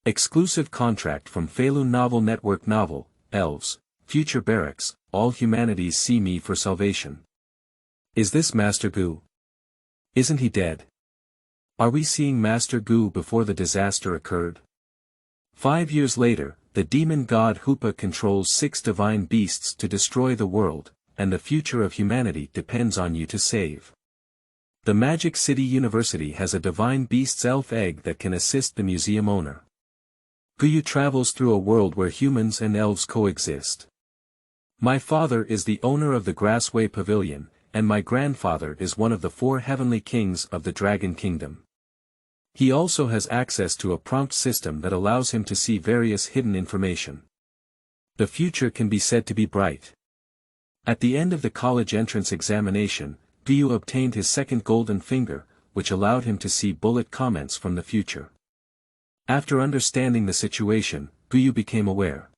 Exclusive contract from Feilu Novel Network Novel, Elves, Future Barracks, all humanities see me for salvation. Is this Master Gu? Isn't he dead? Are we seeing Master Gu before the disaster occurred? 5 years later, the demon god Hupa controls 6 divine beasts to destroy the world, and the future of humanity depends on you to save. The Magic City University has a divine beast's elf egg that can assist the museum owner. Guyu travels through a world where humans and elves coexist. My father is the owner of the Grassway Pavilion, and my grandfather is one of the 4 heavenly kings of the Dragon Kingdom. He also has access to a prompt system that allows him to see various hidden information. The future can be said to be bright. At the end of the college entrance examination, Guyu obtained his second golden finger, which allowed him to see bullet comments from the future. After understanding the situation, Guyu became aware.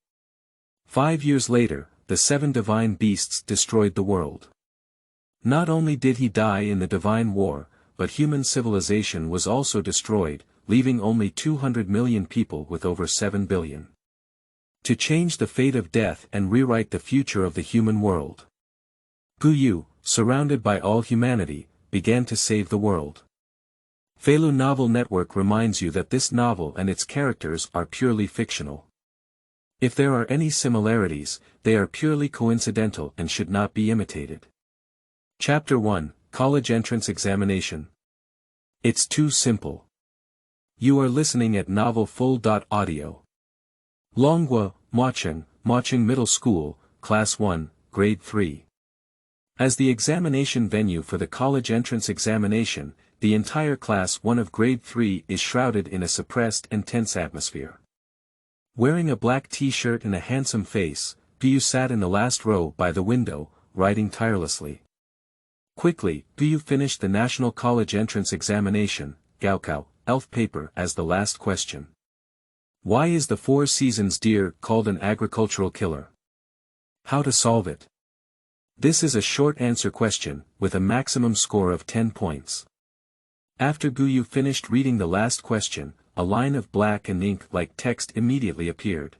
5 years later, the 7 divine beasts destroyed the world. Not only did he die in the divine war, but human civilization was also destroyed, leaving only 200 million people with over 7 billion. To change the fate of death and rewrite the future of the human world, Guyu, surrounded by all humanity, began to save the world. Feilu Novel Network reminds you that this novel and its characters are purely fictional. If there are any similarities, they are purely coincidental and should not be imitated. Chapter 1, College Entrance Examination. It's too simple. You are listening at novelfull.audio. Longhua, Mocheng Middle School, Class 1, Grade 3. As the examination venue for the college entrance examination, the entire Class 1 of Grade 3 is shrouded in a suppressed and tense atmosphere. Wearing a black t-shirt and a handsome face, Guyu sat in the last row by the window, writing tirelessly. Quickly, Guyu finished the National College Entrance Examination, Gaokao, Elf paper as the last question. Why is the 4 Seasons deer called an agricultural killer? How to solve it? This is a short answer question, with a maximum score of 10 points. After Guyu finished reading the last question, a line of black and ink-like text immediately appeared.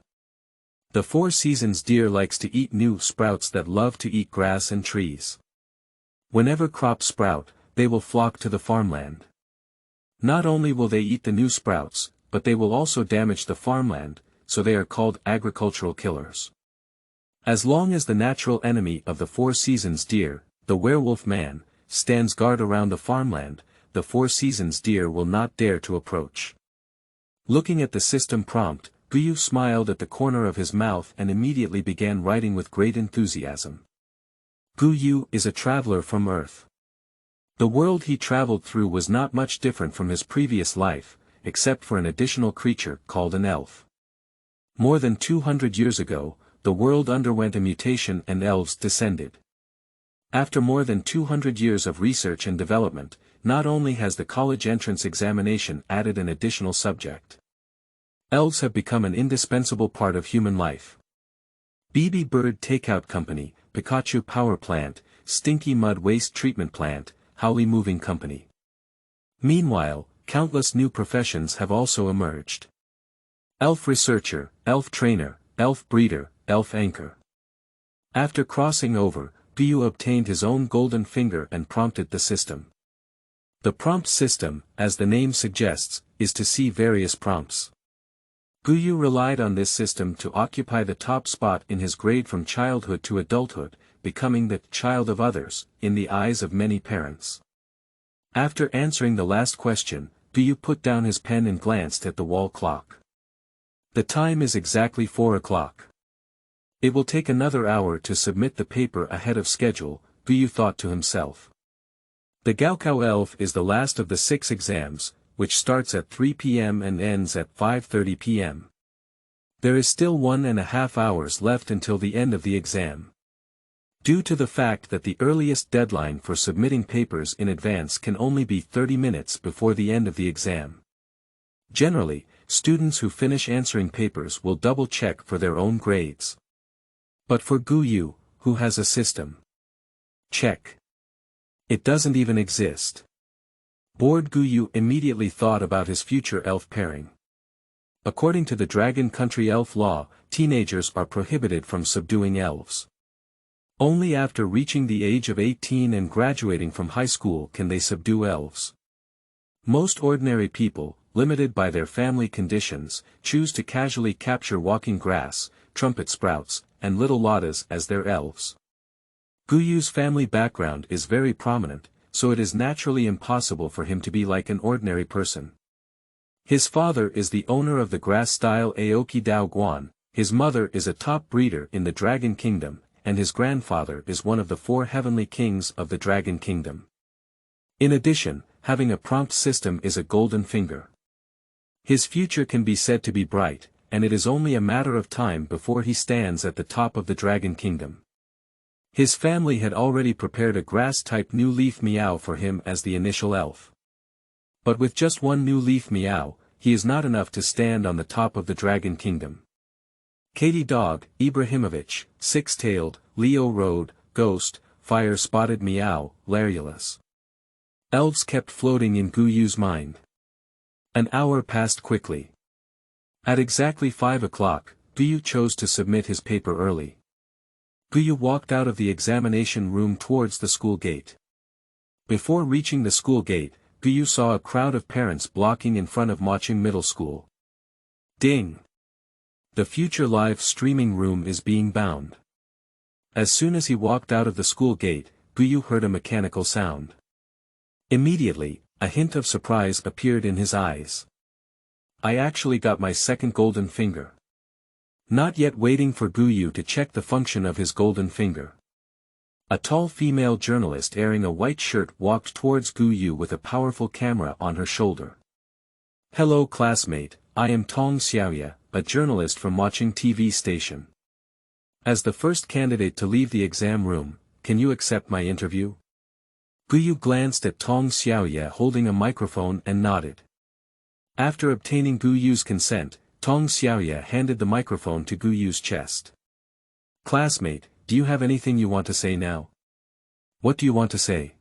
The 4 Seasons deer likes to eat new sprouts that love to eat grass and trees. Whenever crops sprout, they will flock to the farmland. Not only will they eat the new sprouts, but they will also damage the farmland, so they are called agricultural killers. As long as the natural enemy of the 4 Seasons deer, the werewolf man, stands guard around the farmland, the 4 Seasons deer will not dare to approach. Looking at the system prompt, Guyu smiled at the corner of his mouth and immediately began writing with great enthusiasm. Guyu is a traveler from Earth. The world he traveled through was not much different from his previous life, except for an additional creature called an elf. More than 200 years ago, the world underwent a mutation and elves descended. After more than 200 years of research and development, not only has the college entrance examination added an additional subject. Elves have become an indispensable part of human life. BB Bird Takeout Company, Pikachu Power Plant, Stinky Mud Waste Treatment Plant, Howley Moving Company. Meanwhile, countless new professions have also emerged. Elf Researcher, Elf Trainer, Elf Breeder, Elf Anchor. After crossing over, Guyu obtained his own golden finger and prompted the system. The prompt system, as the name suggests, is to see various prompts. Guyu relied on this system to occupy the top spot in his grade from childhood to adulthood, becoming the child of others, in the eyes of many parents. After answering the last question, Guyu put down his pen and glanced at the wall clock. The time is exactly 4 o'clock. It will take another hour to submit the paper ahead of schedule, Guyu thought to himself. The Gaokao Elf is the last of the 6 exams, which starts at 3 p.m. and ends at 5:30 p.m. There is still 1.5 hours left until the end of the exam. Due to the fact that the earliest deadline for submitting papers in advance can only be 30 minutes before the end of the exam. Generally, students who finish answering papers will double-check for their own grades. But for Guyu, who has a system. Check. It doesn't even exist. Bored Guyu immediately thought about his future elf pairing. According to the Dragon Country elf law, teenagers are prohibited from subduing elves. Only after reaching the age of 18 and graduating from high school can they subdue elves. Most ordinary people, limited by their family conditions, choose to casually capture walking grass, trumpet sprouts, and little lotas as their elves. Guyu's family background is very prominent, so it is naturally impossible for him to be like an ordinary person. His father is the owner of the grass-style Aoki Dao Guan, his mother is a top breeder in the Dragon Kingdom, and his grandfather is one of the 4 heavenly kings of the Dragon Kingdom. In addition, having a prompt system is a golden finger. His future can be said to be bright, and it is only a matter of time before he stands at the top of the Dragon Kingdom. His family had already prepared a grass-type new leaf Meow for him as the initial elf. But with just one new leaf Meow, he is not enough to stand on the top of the Dragon Kingdom. Katy Dog, Ibrahimovic, Six-Tailed, Leo Road, Ghost, Fire-Spotted Meow, Larulus. Elves kept floating in Guyu's mind. An hour passed quickly. At exactly 5 o'clock, Guyu chose to submit his paper early. Guyu walked out of the examination room towards the school gate. Before reaching the school gate, Guyu saw a crowd of parents blocking in front of Moching Middle School. Ding! The future live streaming room is being bound. As soon as he walked out of the school gate, Guyu heard a mechanical sound. Immediately, a hint of surprise appeared in his eyes. I actually got my second golden finger. Not yet waiting for Guyu to check the function of his golden finger. A tall female journalist wearing a white shirt walked towards Guyu with a powerful camera on her shoulder. Hello classmate, I am Tong Xiaoye, a journalist from Watching TV station. As the first candidate to leave the exam room, can you accept my interview? Guyu glanced at Tong Xiaoye holding a microphone and nodded. After obtaining Guyu's consent, Tong Xiaoye handed the microphone to Guyu's chest. Classmate, do you have anything you want to say now? What do you want to say?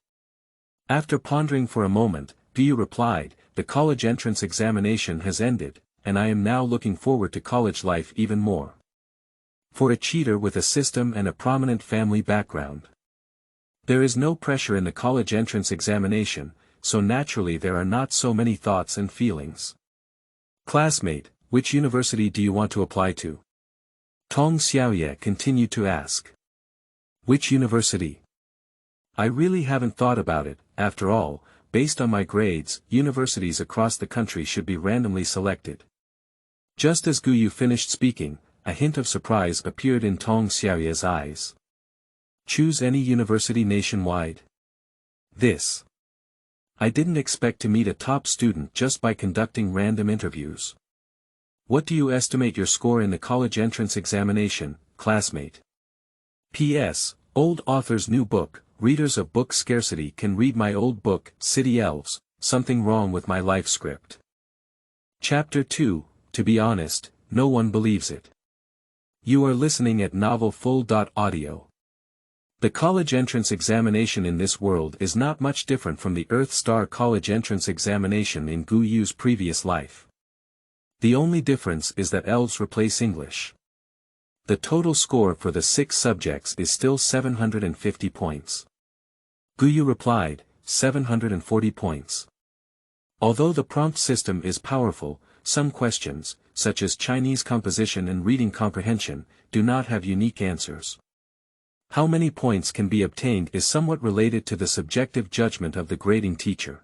After pondering for a moment, Guyu replied, the college entrance examination has ended, and I am now looking forward to college life even more. For a cheater with a system and a prominent family background. There is no pressure in the college entrance examination, so naturally there are not so many thoughts and feelings. Classmate, which university do you want to apply to? Tong Xiaoye continued to ask. Which university? I really haven't thought about it, after all, based on my grades, universities across the country should be randomly selected. Just as Guyu finished speaking, a hint of surprise appeared in Tong Xiaoye's eyes. Choose any university nationwide. This. I didn't expect to meet a top student just by conducting random interviews. What do you estimate your score in the college entrance examination, classmate? P.S. Old author's new book, readers of book scarcity can read my old book, City Elves, Something Wrong with My Life script. Chapter 2, To be honest, no one believes it. You are listening at novelfull.audio. The college entrance examination in this world is not much different from the Earth Star college entrance examination in Guyu's previous life. The only difference is that elves replace English. The total score for the 6 subjects is still 750 points. Guyu replied, 740 points. Although the prompt system is powerful, some questions, such as Chinese composition and reading comprehension, do not have unique answers. How many points can be obtained is somewhat related to the subjective judgment of the grading teacher.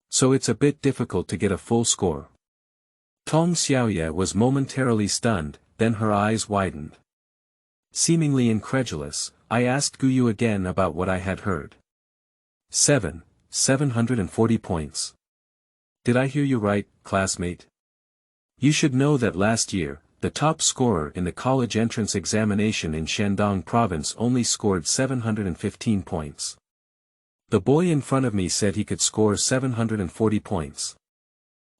So it's a bit difficult to get a full score. Tong Xiaoye was momentarily stunned, then her eyes widened. Seemingly incredulous, I asked Guyu again about what I had heard. 740 points. Did I hear you right, classmate? You should know that last year, the top scorer in the college entrance examination in Shandong province only scored 715 points. The boy in front of me said he could score 740 points.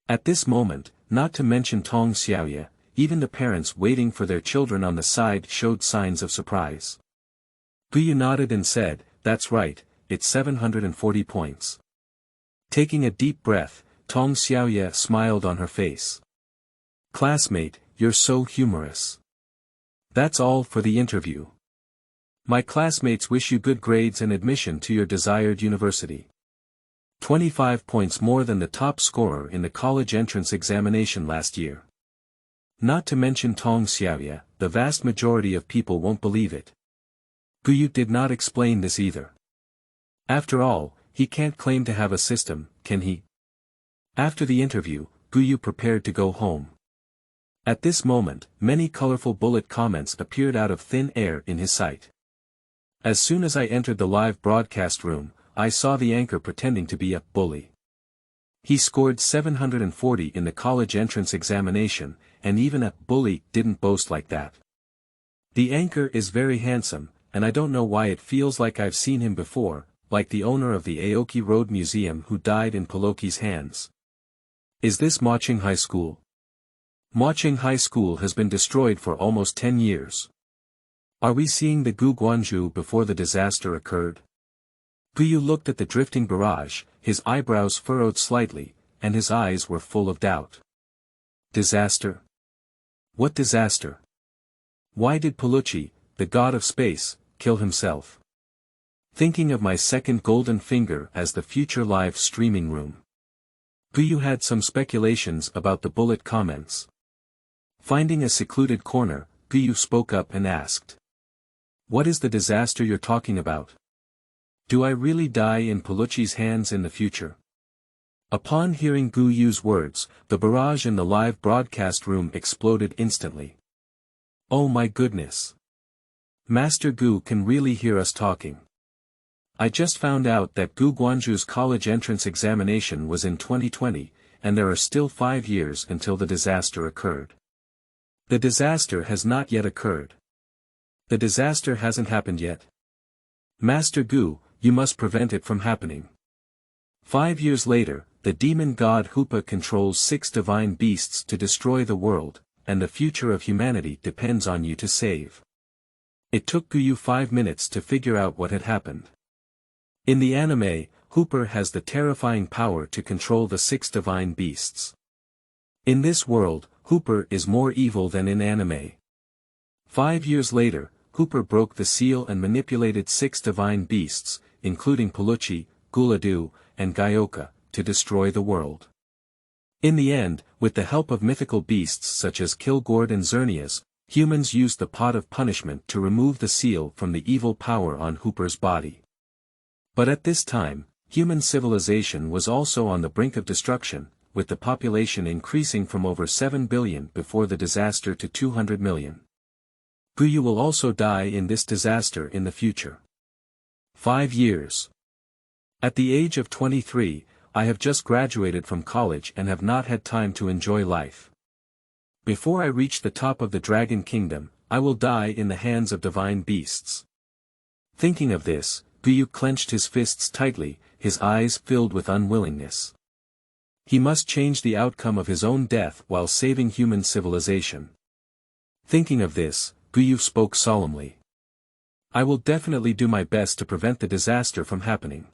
At this moment, not to mention Tong Xiaoye, even the parents waiting for their children on the side showed signs of surprise. Guyu nodded and said, that's right, it's 740 points. Taking a deep breath, Tong Xiaoye smiled on her face. Classmate, you're so humorous. That's all for the interview. My classmates wish you good grades and admission to your desired university. 25 points more than the top scorer in the college entrance examination last year. Not to mention Tong Xiaoya, the vast majority of people won't believe it. Guyu did not explain this either. After all, he can't claim to have a system, can he? After the interview, Guyu prepared to go home. At this moment, many colorful bullet comments appeared out of thin air in his sight. As soon as I entered the live broadcast room, I saw the anchor pretending to be a bully. He scored 740 in the college entrance examination, and even a bully didn't boast like that. The anchor is very handsome, and I don't know why it feels like I've seen him before, like the owner of the Aoki Road Museum who died in Poloki's hands. Is this Moching High School? Moching High School has been destroyed for almost 10 years. Are we seeing the Gu Guanzhou before the disaster occurred? Guyu looked at the drifting barrage, his eyebrows furrowed slightly, and his eyes were full of doubt. Disaster? What disaster? Why did Paluchi, the god of space, kill himself? Thinking of my second golden finger as the future live streaming room. Guyu had some speculations about the bullet comments. Finding a secluded corner, Guyu spoke up and asked. What is the disaster you're talking about? Do I really die in Paluchi's hands in the future? Upon hearing Guyu's words, the barrage in the live broadcast room exploded instantly. Oh my goodness! Master Gu can really hear us talking. I just found out that Gu Guanzhou's college entrance examination was in 2020, and there are still 5 years until the disaster occurred. The disaster has not yet occurred. The disaster hasn't happened yet. Master Gu, you must prevent it from happening. 5 years later, the demon god Hupa controls 6 divine beasts to destroy the world, and the future of humanity depends on you to save. It took Guyu 5 minutes to figure out what had happened. In the anime, Hupa has the terrifying power to control the 6 divine beasts. In this world, Hupa is more evil than in anime. 5 years later, Hupa broke the seal and manipulated 6 divine beasts, including Paluchi, Guladu, and Gyoka, to destroy the world. In the end, with the help of mythical beasts such as Kilgore and Xerneas, humans used the pot of punishment to remove the seal from the evil power on Hooper's body. But at this time, human civilization was also on the brink of destruction, with the population increasing from over 7 billion before the disaster to 200 million. Guyu will also die in this disaster in the future. 5 years. At the age of 23, I have just graduated from college and have not had time to enjoy life. Before I reach the top of the Dragon Kingdom, I will die in the hands of divine beasts. Thinking of this, Guyu clenched his fists tightly, his eyes filled with unwillingness. He must change the outcome of his own death while saving human civilization. Thinking of this, Guyu spoke solemnly. I will definitely do my best to prevent the disaster from happening.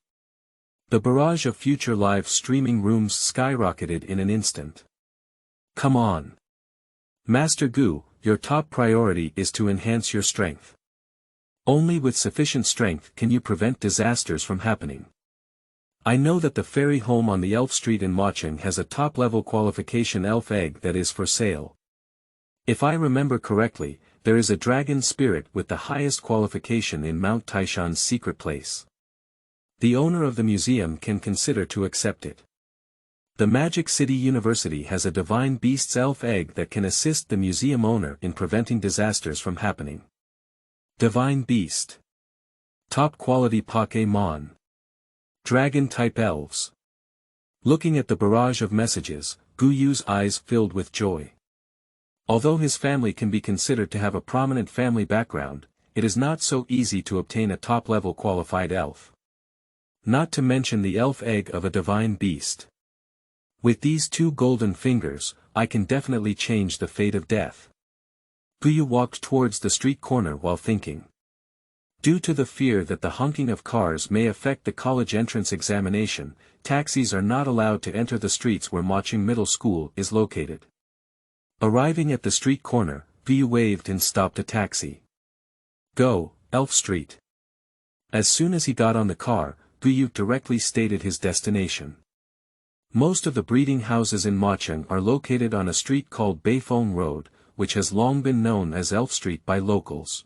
The barrage of future live streaming rooms skyrocketed in an instant. Come on. Master Gu, your top priority is to enhance your strength. Only with sufficient strength can you prevent disasters from happening. I know that the fairy home on the Elf Street in Moching has a top-level qualification elf egg that is for sale. If I remember correctly, there is a dragon spirit with the highest qualification in Mount Taishan's secret place. The owner of the museum can consider to accept it. The Magic City University has a divine beast's elf egg that can assist the museum owner in preventing disasters from happening. Divine beast. Top quality Pokémon. Dragon-type elves. Looking at the barrage of messages, Guyu's eyes filled with joy. Although his family can be considered to have a prominent family background, it is not so easy to obtain a top-level qualified elf. Not to mention the elf egg of a divine beast. With these 2 golden fingers, I can definitely change the fate of death. Guyu walked towards the street corner while thinking. Due to the fear that the honking of cars may affect the college entrance examination, taxis are not allowed to enter the streets where Moching Middle School is located. Arriving at the street corner, Feilu waved and stopped a taxi. Go, Elf Street. As soon as he got on the car, Feilu directly stated his destination. Most of the breeding houses in Machang are located on a street called Beifong Road, which has long been known as Elf Street by locals.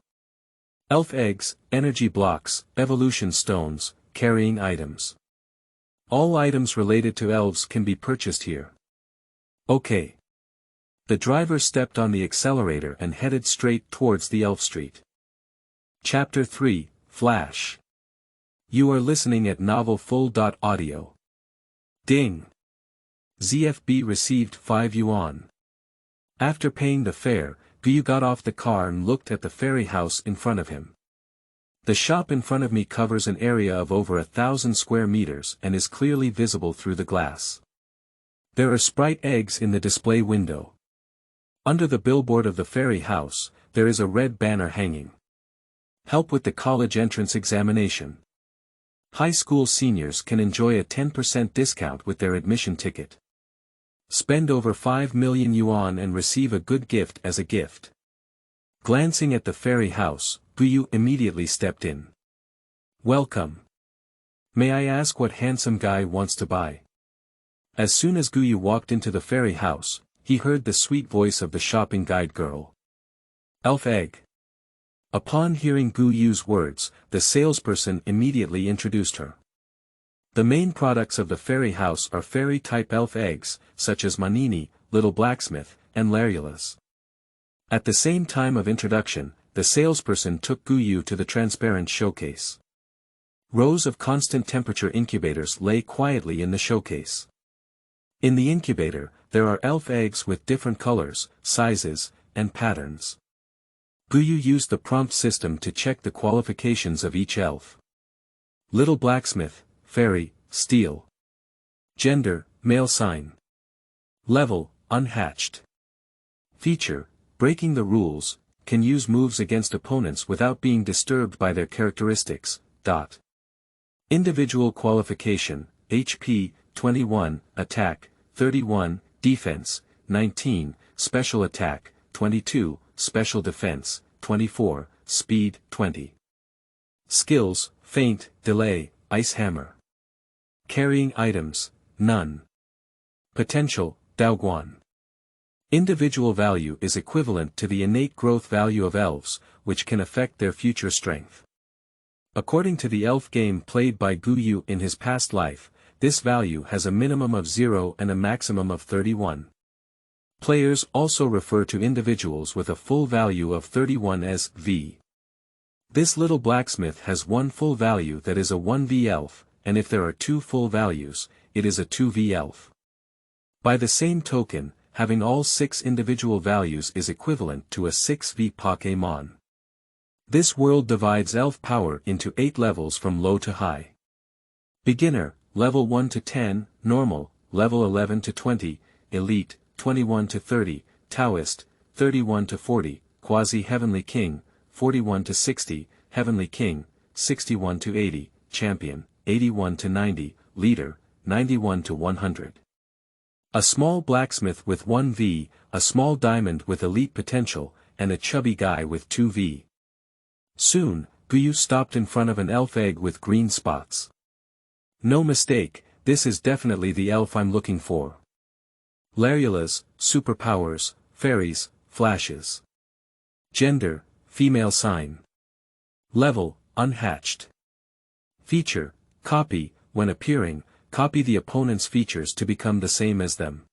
Elf eggs, energy blocks, evolution stones, carrying items. All items related to elves can be purchased here. Okay. The driver stepped on the accelerator and headed straight towards the Elf Street. Chapter 3, Flash. You are listening at Novel Full.audio. Ding. ZFB received 5 yuan. After paying the fare, Feilu got off the car and looked at the ferry house in front of him. The shop in front of me covers an area of over 1,000 square meters and is clearly visible through the glass. There are sprite eggs in the display window. Under the billboard of the ferry house, there is a red banner hanging. Help with the college entrance examination. High school seniors can enjoy a 10% discount with their admission ticket. Spend over 5 million yuan and receive a good gift as a gift. Glancing at the ferry house, Feilu immediately stepped in. Welcome. May I ask what handsome guy wants to buy? As soon as Feilu walked into the ferry house, he heard the sweet voice of the shopping guide girl. Elf egg. Upon hearing Feilu's words, the salesperson immediately introduced her. The main products of the ferry house are fairy-type elf eggs, such as Manini, Little Blacksmith, and Larulas. At the same time of introduction, the salesperson took Feilu to the transparent showcase. Rows of constant temperature incubators lay quietly in the showcase. In the incubator, there are elf eggs with different colors, sizes, and patterns. Feilu used the prompt system to check the qualifications of each elf. Little Blacksmith, Fairy, Steel. Gender, Male sign. Level, Unhatched. Feature, Breaking the rules, can use moves against opponents without being disturbed by their characteristics. Individual qualification, HP, 21, Attack, 31, Defense, 19, Special Attack, 22, Special Defense, 24, Speed, 20. Skills, Feint, Delay, Ice Hammer. Carrying items, none. Potential, Daoguan. Individual value is equivalent to the innate growth value of elves, which can affect their future strength. According to the elf game played by Feilu in his past life, this value has a minimum of 0 and a maximum of 31. Players also refer to individuals with a full value of 31 as V. This Little Blacksmith has one full value that is a 1V elf, and if there are two full values, it is a 2V elf. By the same token, having all 6 individual values is equivalent to a 6V Pokémon. This world divides elf power into 8 levels from low to high. Beginner, level 1 to 10, Normal, level 11 to 20, Elite, 21 to 30, Taoist, 31 to 40, Quasi-Heavenly King, 41 to 60, Heavenly King, 61 to 80, Champion, 81 to 90, Leader, 91 to 100. A small blacksmith with 1V, a small diamond with elite potential, and a chubby guy with 2V. Soon, Feilu stopped in front of an elf egg with green spots. No mistake, this is definitely the elf I'm looking for. Larulas, superpowers, fairies, flashes. Gender, female sign. Level, Unhatched. Feature, Copy, when appearing, copy the opponent's features to become the same as them.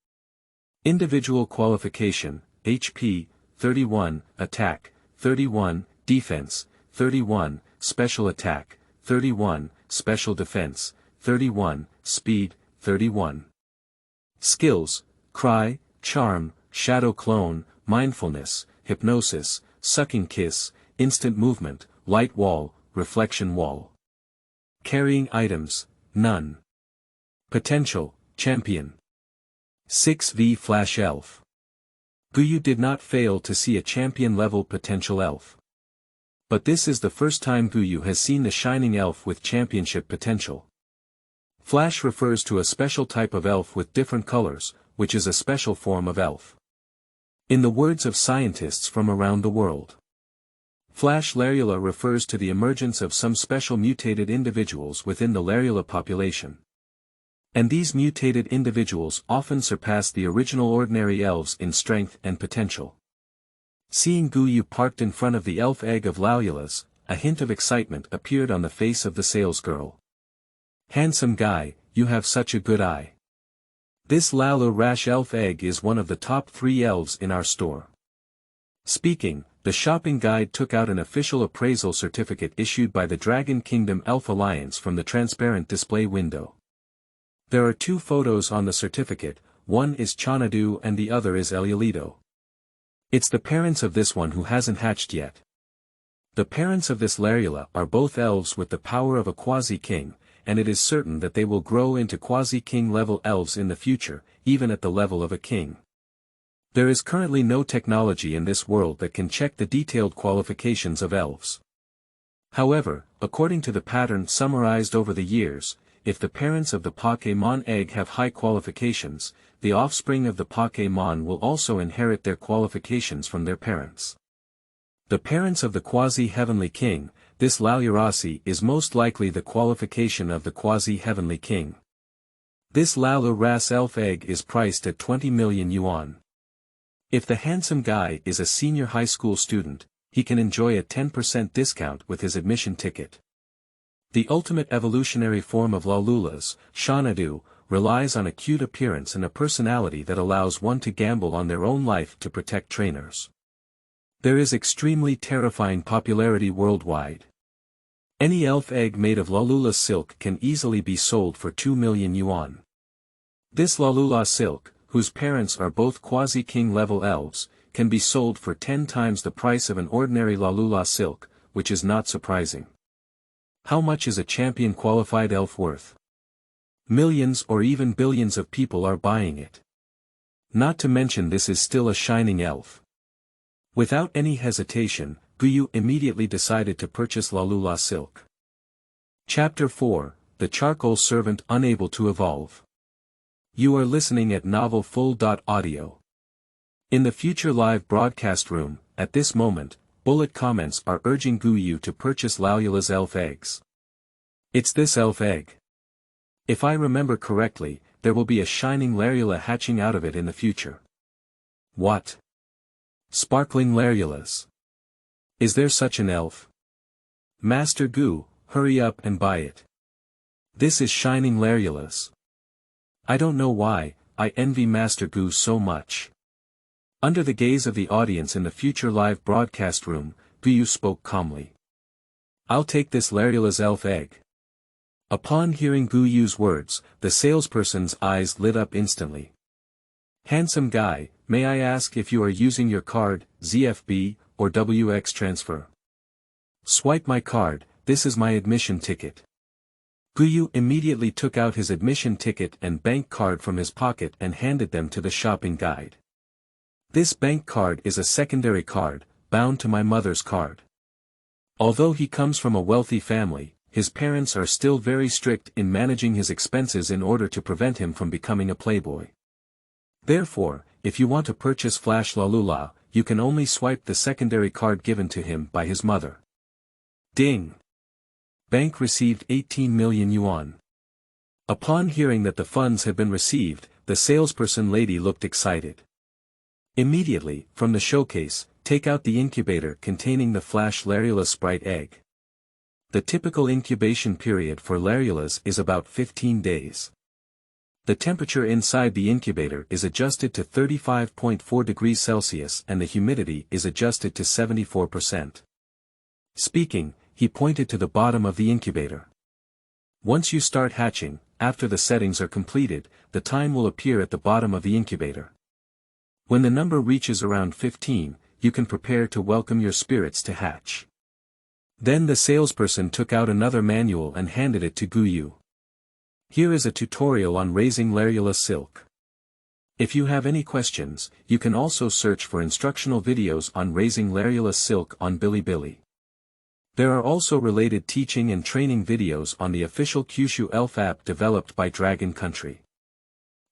Individual qualification, HP, 31, Attack, 31, Defense, 31, Special Attack, 31, Special Defense, 31, Speed, 31. Skills, Cry, Charm, Shadow Clone, Mindfulness, Hypnosis, Sucking Kiss, Instant Movement, Light Wall, Reflection Wall. Carrying items, none. Potential, Champion. 6V Flash Elf. Feilu did not fail to see a champion-level potential elf. But this is the first time Feilu has seen the shining elf with championship potential. Flash refers to a special type of elf with different colors, which is a special form of elf. In the words of scientists from around the world, Flash larula refers to the emergence of some special mutated individuals within the larula population. And these mutated individuals often surpass the original ordinary elves in strength and potential. Seeing Guyu parked in front of the elf egg of lalulas, a hint of excitement appeared on the face of the salesgirl. "Handsome guy, you have such a good eye. This Lalu Rash elf egg is one of the top 3 elves in our store." Speaking, the shopping guide took out an official appraisal certificate issued by the Dragon Kingdom Elf Alliance from the transparent display window. There are 2 photos on the certificate, one is Chanadu and the other is Eliolito. It's the parents of this one who hasn't hatched yet. The parents of this larula are both elves with the power of a quasi-king, and it is certain that they will grow into quasi-king level elves in the future, even at the level of a king. There is currently no technology in this world that can check the detailed qualifications of elves. However, according to the pattern summarized over the years, if the parents of the Pokémon egg have high qualifications, the offspring of the Pokémon will also inherit their qualifications from their parents. The parents of the quasi-heavenly king, this Lalurasi is most likely the qualification of the quasi-heavenly king. This Lalu Ras elf egg is priced at 20 million yuan. If the handsome guy is a senior high school student, he can enjoy a 10% discount with his admission ticket. The ultimate evolutionary form of Lalulas, Shanadu, relies on a cute appearance and a personality that allows one to gamble on their own life to protect trainers. There is extremely terrifying popularity worldwide. Any elf egg made of Lalula silk can easily be sold for 2 million yuan. This Lalula silk, whose parents are both quasi-king level elves, can be sold for 10 times the price of an ordinary Lalula silk, which is not surprising. How much is a champion qualified elf worth? Millions or even billions of people are buying it. Not to mention this is still a shining elf. Without any hesitation, Guyu immediately decided to purchase Lalula silk. Chapter 4, The Charcoal Servant Unable to Evolve. You are listening at novelfull.audio. In the future live broadcast room, at this moment, bullet comments are urging Guyu to purchase Lalula's elf eggs. It's this elf egg. If I remember correctly, there will be a shining Larula hatching out of it in the future. What? Sparkling Larulas. Is there such an elf? Master Gu, hurry up and buy it. This is shining Larulas. I don't know why, I envy Master Gu so much. Under the gaze of the audience in the future live broadcast room, Guyu spoke calmly. I'll take this Larula's elf egg. Upon hearing Guyu's words, the salesperson's eyes lit up instantly. Handsome guy, may I ask if you are using your card, ZFB, or WX transfer? Swipe my card, this is my admission ticket. Guyu immediately took out his admission ticket and bank card from his pocket and handed them to the shopping guide. This bank card is a secondary card, bound to my mother's card. Although he comes from a wealthy family, his parents are still very strict in managing his expenses in order to prevent him from becoming a playboy. Therefore, if you want to purchase Flash Lalula, you can only swipe the secondary card given to him by his mother. Ding! Bank received 18 million yuan. Upon hearing that the funds had been received, the salesperson lady looked excited. Immediately, from the showcase, take out the incubator containing the Flash Larula Sprite egg. The typical incubation period for Larulas is about 15 days. The temperature inside the incubator is adjusted to 35.4 degrees Celsius and the humidity is adjusted to 74%. Speaking, he pointed to the bottom of the incubator. Once you start hatching, after the settings are completed, the time will appear at the bottom of the incubator. When the number reaches around 15, you can prepare to welcome your spirits to hatch. Then the salesperson took out another manual and handed it to Guyu. Here is a tutorial on raising Larula silk. If you have any questions, you can also search for instructional videos on raising Larula silk on Bilibili. There are also related teaching and training videos on the official Kyushu Elf app developed by Dragon Country.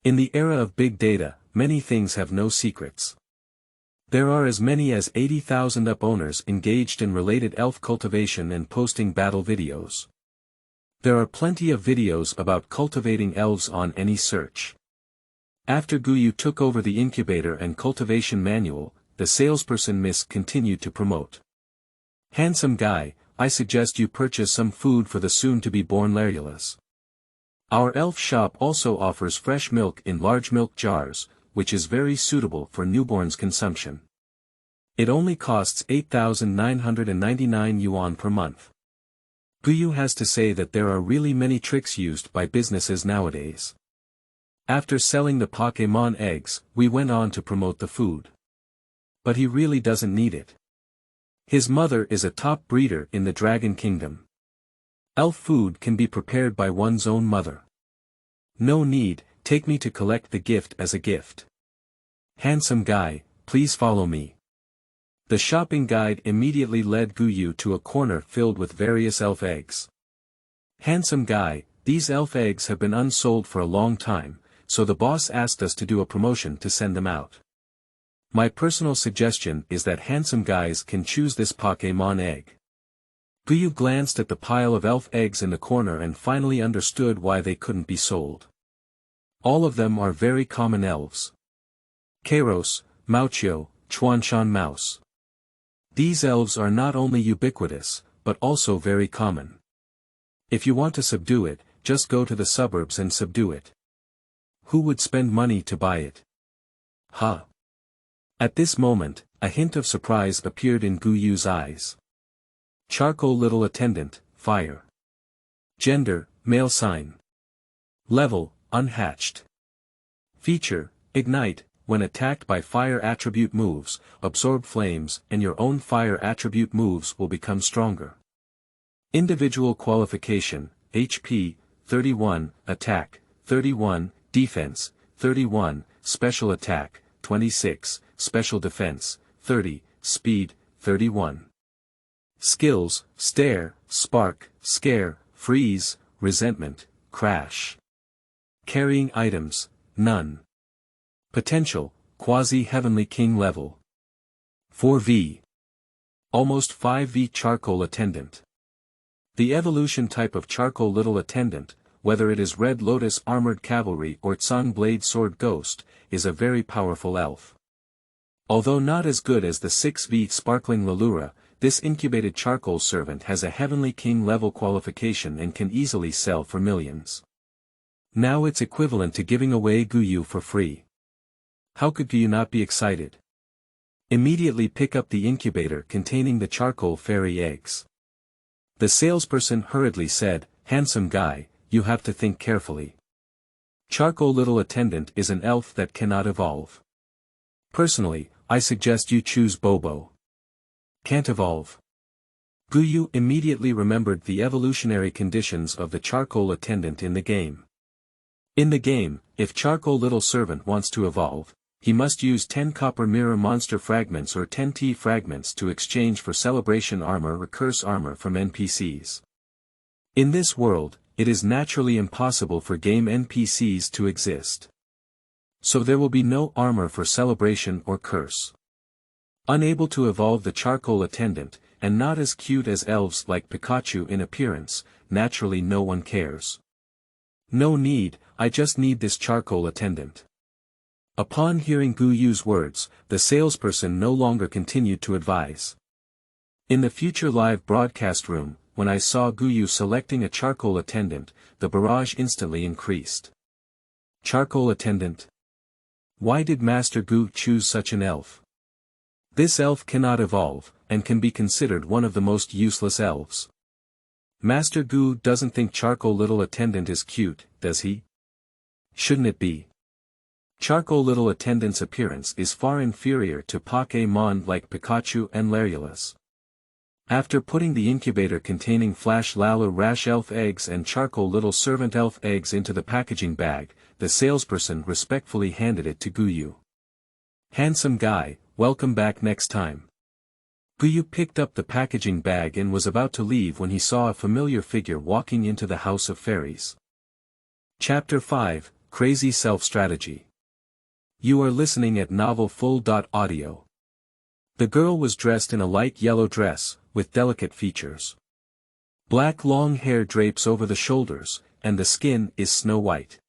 In the era of big data, many things have no secrets. There are as many as 80,000 UP owners engaged in related elf cultivation and posting battle videos. There are plenty of videos about cultivating elves on any search. After Guyu took over the incubator and cultivation manual, the salesperson Miss continued to promote. Handsome guy, I suggest you purchase some food for the soon-to-be-born Larulas. Our elf shop also offers fresh milk in large milk jars, which is very suitable for newborns' consumption. It only costs 8,999 yuan per month. Guyu has to say that there are really many tricks used by businesses nowadays. After selling the Pokémon eggs, we went on to promote the food. But he really doesn't need it. His mother is a top breeder in the Dragon Kingdom. Elf food can be prepared by one's own mother. No need, take me to collect the gift as a gift. Handsome guy, please follow me. The shopping guide immediately led Guyu to a corner filled with various elf eggs. Handsome guy, these elf eggs have been unsold for a long time, so the boss asked us to do a promotion to send them out. My personal suggestion is that handsome guys can choose this Pokémon egg. Guyu glanced at the pile of elf eggs in the corner and finally understood why they couldn't be sold. All of them are very common elves. Kairos, Mauchio, Chuanshan Mouse. These elves are not only ubiquitous, but also very common. If you want to subdue it, just go to the suburbs and subdue it. Who would spend money to buy it? Huh. At this moment, a hint of surprise appeared in Guyu's eyes. Charcoal little attendant, fire. Gender, male sign. Level, unhatched. Feature, ignite, when attacked by fire attribute moves, absorb flames and your own fire attribute moves will become stronger. Individual qualification, HP, 31, attack, 31, defense, 31, special attack, 26, special defense, 30, speed, 31. Skills, stare, spark, scare, freeze, resentment, crash. Carrying items, none. Potential, quasi-heavenly king level. 4V. Almost 5V charcoal attendant. The evolution type of charcoal little attendant, whether it is red lotus armored cavalry or Tsang blade sword ghost, is a very powerful elf. Although not as good as the 6V sparkling Lalura, this incubated charcoal servant has a heavenly king level qualification and can easily sell for millions. Now it's equivalent to giving away Guyu for free. How could Guyu not be excited? Immediately pick up the incubator containing the charcoal fairy eggs. The salesperson hurriedly said, handsome guy, you have to think carefully. Charcoal little attendant is an elf that cannot evolve. Personally, I suggest you choose Bobo. Can't evolve. Guyu immediately remembered the evolutionary conditions of the charcoal attendant in the game. In the game, if charcoal little servant wants to evolve, he must use 10 copper mirror monster fragments or 10 T fragments to exchange for celebration armor or curse armor from NPCs. In this world, it is naturally impossible for game NPCs to exist. So there will be no armor for celebration or curse. Unable to evolve the charcoal attendant, and not as cute as elves like Pikachu in appearance, naturally no one cares. No need, I just need this charcoal attendant. Upon hearing Guyu's words, the salesperson no longer continued to advise. In the future live broadcast room, when I saw Guyu selecting a charcoal attendant, the barrage instantly increased. Charcoal attendant? Why did Master Gu choose such an elf? This elf cannot evolve, and can be considered one of the most useless elves. Master Gu doesn't think charcoal little attendant is cute, does he? Shouldn't it be? Charcoal little attendant's appearance is far inferior to Pokémon like Pikachu and Larulas. After putting the incubator containing Flash Lala Rash Elf eggs and Charcoal Little Servant Elf eggs into the packaging bag, the salesperson respectfully handed it to Guyu. Handsome guy, welcome back next time. Guyu picked up the packaging bag and was about to leave when he saw a familiar figure walking into the House of Fairies. Chapter 5, Crazy Self-Strategy. You are listening at novelfull.audio. The girl was dressed in a light yellow dress, with delicate features. Black long hair drapes over the shoulders, and the skin is snow white.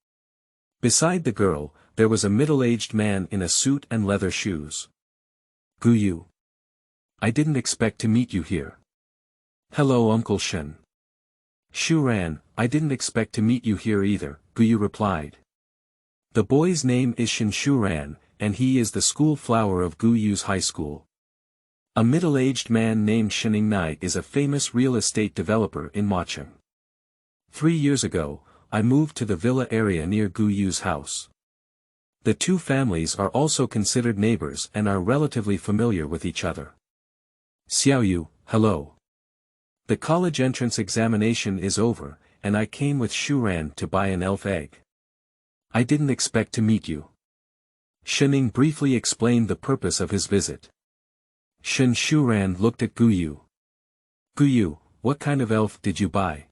Beside the girl, there was a middle-aged man in a suit and leather shoes. Guyu. I didn't expect to meet you here. Hello Uncle Shen. Shuran, I didn't expect to meet you here either, Guyu replied. The boy's name is Shin Shuran, and he is the school flower of Guyu's high school. A middle-aged man named Shining Nai is a famous real estate developer in Machang. 3 years ago, I moved to the villa area near Guyu's house. The two families are also considered neighbors and are relatively familiar with each other. Xiaoyu, hello. The college entrance examination is over, and I came with Shuran to buy an elf egg. I didn't expect to meet you. Shining briefly explained the purpose of his visit. Shin Shuran looked at Guyu. Guyu, what kind of elf did you buy?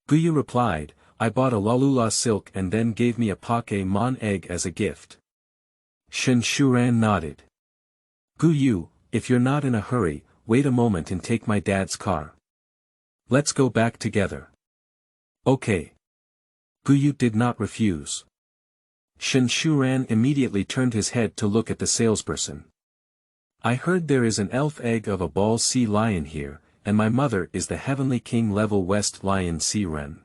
Guyu replied, I bought a Lalula silk and then gave me a Pokémon egg as a gift. Shin Shuran nodded. Guyu, if you're not in a hurry, wait a moment and take my dad's car. Let's go back together. Okay. Guyu did not refuse. Shin Shuran immediately turned his head to look at the salesperson. I heard there is an elf egg of a ball sea lion here, and my mother is the Heavenly King level West Lion Sea Ren.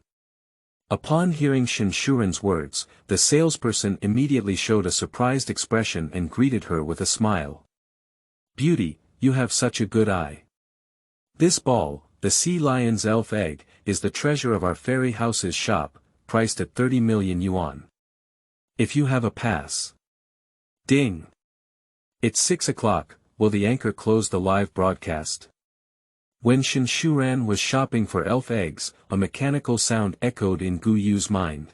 Upon hearing Shin Shuran's words, the salesperson immediately showed a surprised expression and greeted her with a smile. Beauty, you have such a good eye. This ball, the sea lion's elf egg, is the treasure of our fairy house's shop, priced at 30 million yuan. If you have a pass. Ding. It's 6 o'clock, will the anchor close the live broadcast? When Shin Shuran was shopping for elf eggs, a mechanical sound echoed in Guyu's mind.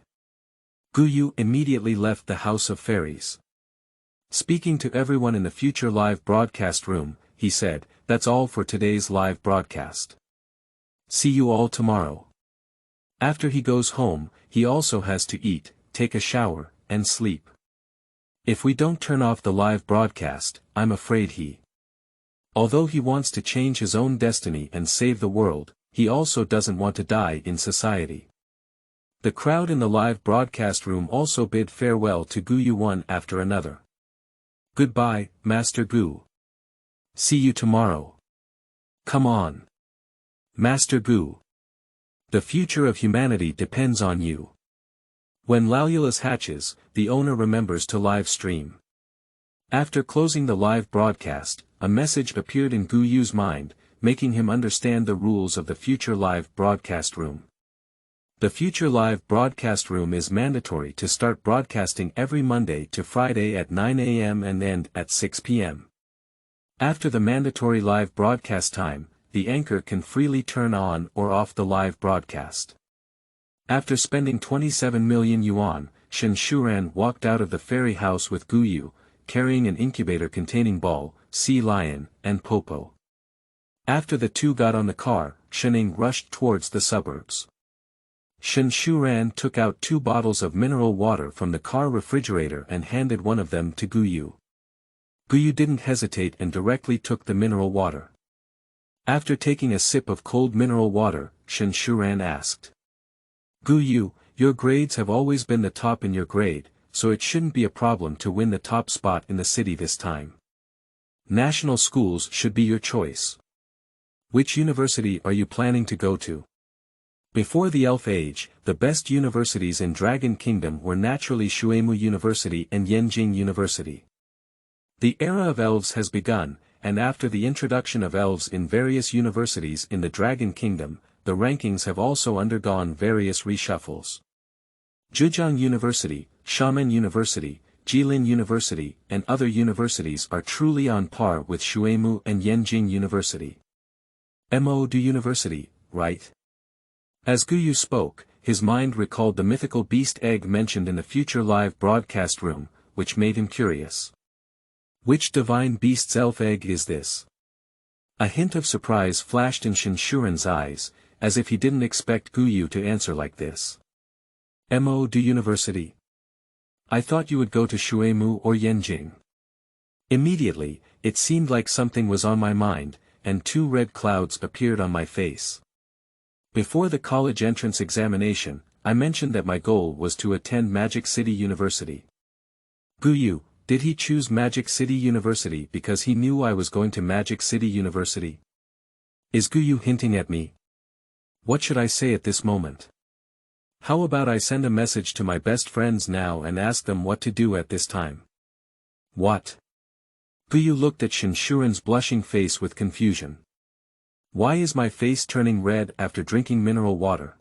Guyu immediately left the House of Fairies. Speaking to everyone in the future live broadcast room, he said, that's all for today's live broadcast. See you all tomorrow. After he goes home, he also has to eat, take a shower, and sleep. If we don't turn off the live broadcast, I'm afraid he. Although he wants to change his own destiny and save the world, he also doesn't want to die in society. The crowd in the live broadcast room also bid farewell to Guyu one after another. Goodbye, Master Gu. See you tomorrow. Come on. Master Gu. The future of humanity depends on you. When Lalulus hatches, the owner remembers to live stream. After closing the live broadcast, a message appeared in Guyu's mind, making him understand the rules of the future live broadcast room. The future live broadcast room is mandatory to start broadcasting every Monday to Friday at 9 a.m. and end at 6 p.m. After the mandatory live broadcast time, the anchor can freely turn on or off the live broadcast. After spending 27 million yuan, Shin Shuran walked out of the fairy house with Guyu, carrying an incubator containing ball, sea lion, and popo. After the two got on the car, Shining rushed towards the suburbs. Shin Shuran took out 2 bottles of mineral water from the car refrigerator and handed one of them to Guyu. Guyu didn't hesitate and directly took the mineral water. After taking a sip of cold mineral water, Shin Shuran asked. Guyu, your grades have always been the top in your grade, so it shouldn't be a problem to win the top spot in the city this time. National schools should be your choice. Which university are you planning to go to? Before the Elf Age, the best universities in Dragon Kingdom were naturally Shuemu University and Yenjing University. The era of Elves has begun, and after the introduction of Elves in various universities in the Dragon Kingdom, the rankings have also undergone various reshuffles. Zhejiang University, Xiamen University, Jilin University, and other universities are truly on par with Shuemu and Yenjing University. Mo University, right? As Guyu spoke, his mind recalled the mythical beast egg mentioned in the future live broadcast room, which made him curious. Which divine beast's elf egg is this? A hint of surprise flashed in Shin Shuran's eyes, as if he didn't expect Guyu to answer like this. Mo University? I thought you would go to Shuemu or Yenjing. Immediately, it seemed like something was on my mind, and 2 red clouds appeared on my face. Before the college entrance examination, I mentioned that my goal was to attend Magic City University. Guyu, did he choose Magic City University because he knew I was going to Magic City University? Is Guyu hinting at me? What should I say at this moment? How about I send a message to my best friends now and ask them what to do at this time? What? Guyu looked at Shinshuran's blushing face with confusion. Why is my face turning red after drinking mineral water?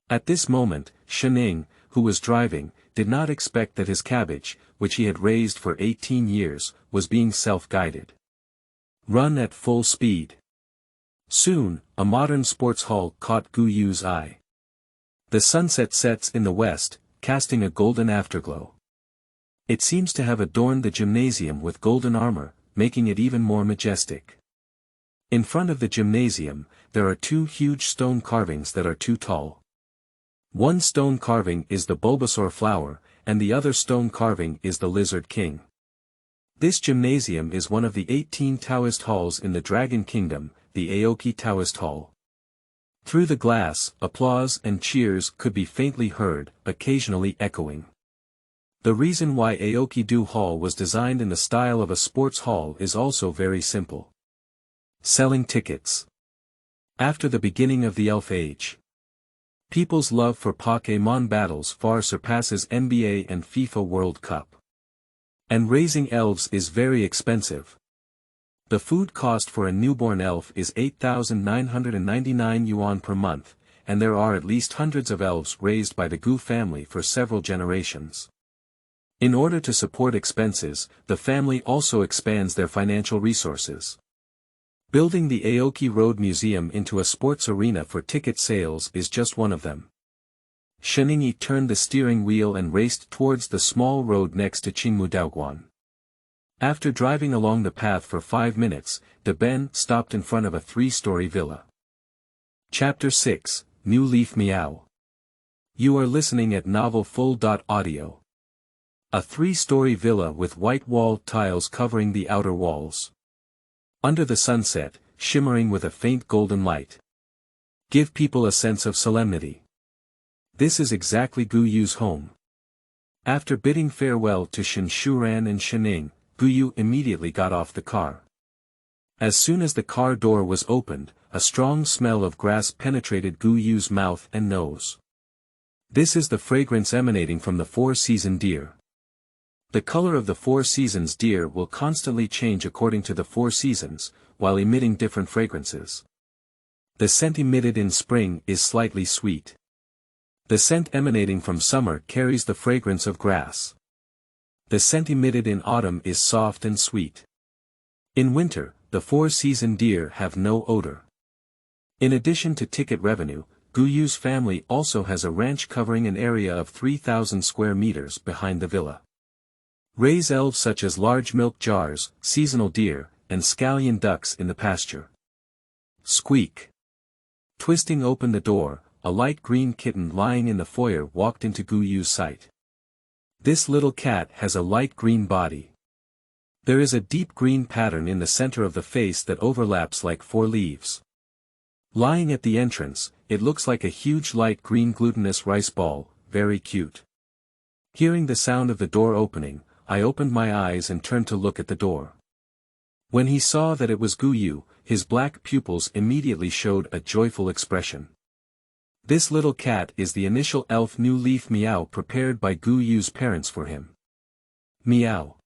At this moment, Shining, who was driving, did not expect that his cabbage, which he had raised for 18 years, was being self-guided. Run at full speed. Soon, a modern sports hall caught Guyu's eye. The sunset sets in the west, casting a golden afterglow. It seems to have adorned the gymnasium with golden armor, making it even more majestic. In front of the gymnasium, there are 2 huge stone carvings that are too tall. One stone carving is the Bulbasaur flower, and the other stone carving is the Lizard King. This gymnasium is one of the 18 Taoist halls in the Dragon Kingdom, the Aoki Taoist Hall. Through the glass, applause and cheers could be faintly heard, occasionally echoing. The reason why Aoki-do Hall was designed in the style of a sports hall is also very simple. Selling tickets. After the beginning of the Elf Age, people's love for Pokémon battles far surpasses NBA and FIFA World Cup. And raising elves is very expensive. The food cost for a newborn elf is 8,999 yuan per month, and there are at least hundreds of elves raised by the Gu family for several generations. In order to support expenses, the family also expands their financial resources. Building the Aoki Road Museum into a sports arena for ticket sales is just one of them. Shiningi turned the steering wheel and raced towards the small road next to Qingmudaoguan. After driving along the path for 5 minutes, De Ben stopped in front of a 3-story villa. Chapter 6, New Leaf Meow. You are listening at novelfull.audio. A 3-story villa with white-walled tiles covering the outer walls. Under the sunset, shimmering with a faint golden light. Give people a sense of solemnity. This is exactly Guyu's home. After bidding farewell to Shinshuran and Shining, Guyu immediately got off the car. As soon as the car door was opened, a strong smell of grass penetrated Guyu's mouth and nose. This is the fragrance emanating from the 4-season deer. The color of the 4 seasons deer will constantly change according to the 4 seasons, while emitting different fragrances. The scent emitted in spring is slightly sweet. The scent emanating from summer carries the fragrance of grass. The scent emitted in autumn is soft and sweet. In winter, the 4-season deer have no odor. In addition to ticket revenue, Guyu's family also has a ranch covering an area of 3,000 square meters behind the villa. Raise elves such as large milk jars, seasonal deer, and scallion ducks in the pasture. Squeak. Twisting open the door, a light green kitten lying in the foyer walked into Guyu's sight. This little cat has a light green body. There is a deep green pattern in the center of the face that overlaps like 4 leaves. Lying at the entrance, it looks like a huge light green glutinous rice ball, very cute. Hearing the sound of the door opening, I opened my eyes and turned to look at the door. When he saw that it was Guyu, his black pupils immediately showed a joyful expression. This little cat is the initial elf New Leaf Meow prepared by Guyu's parents for him. Meow.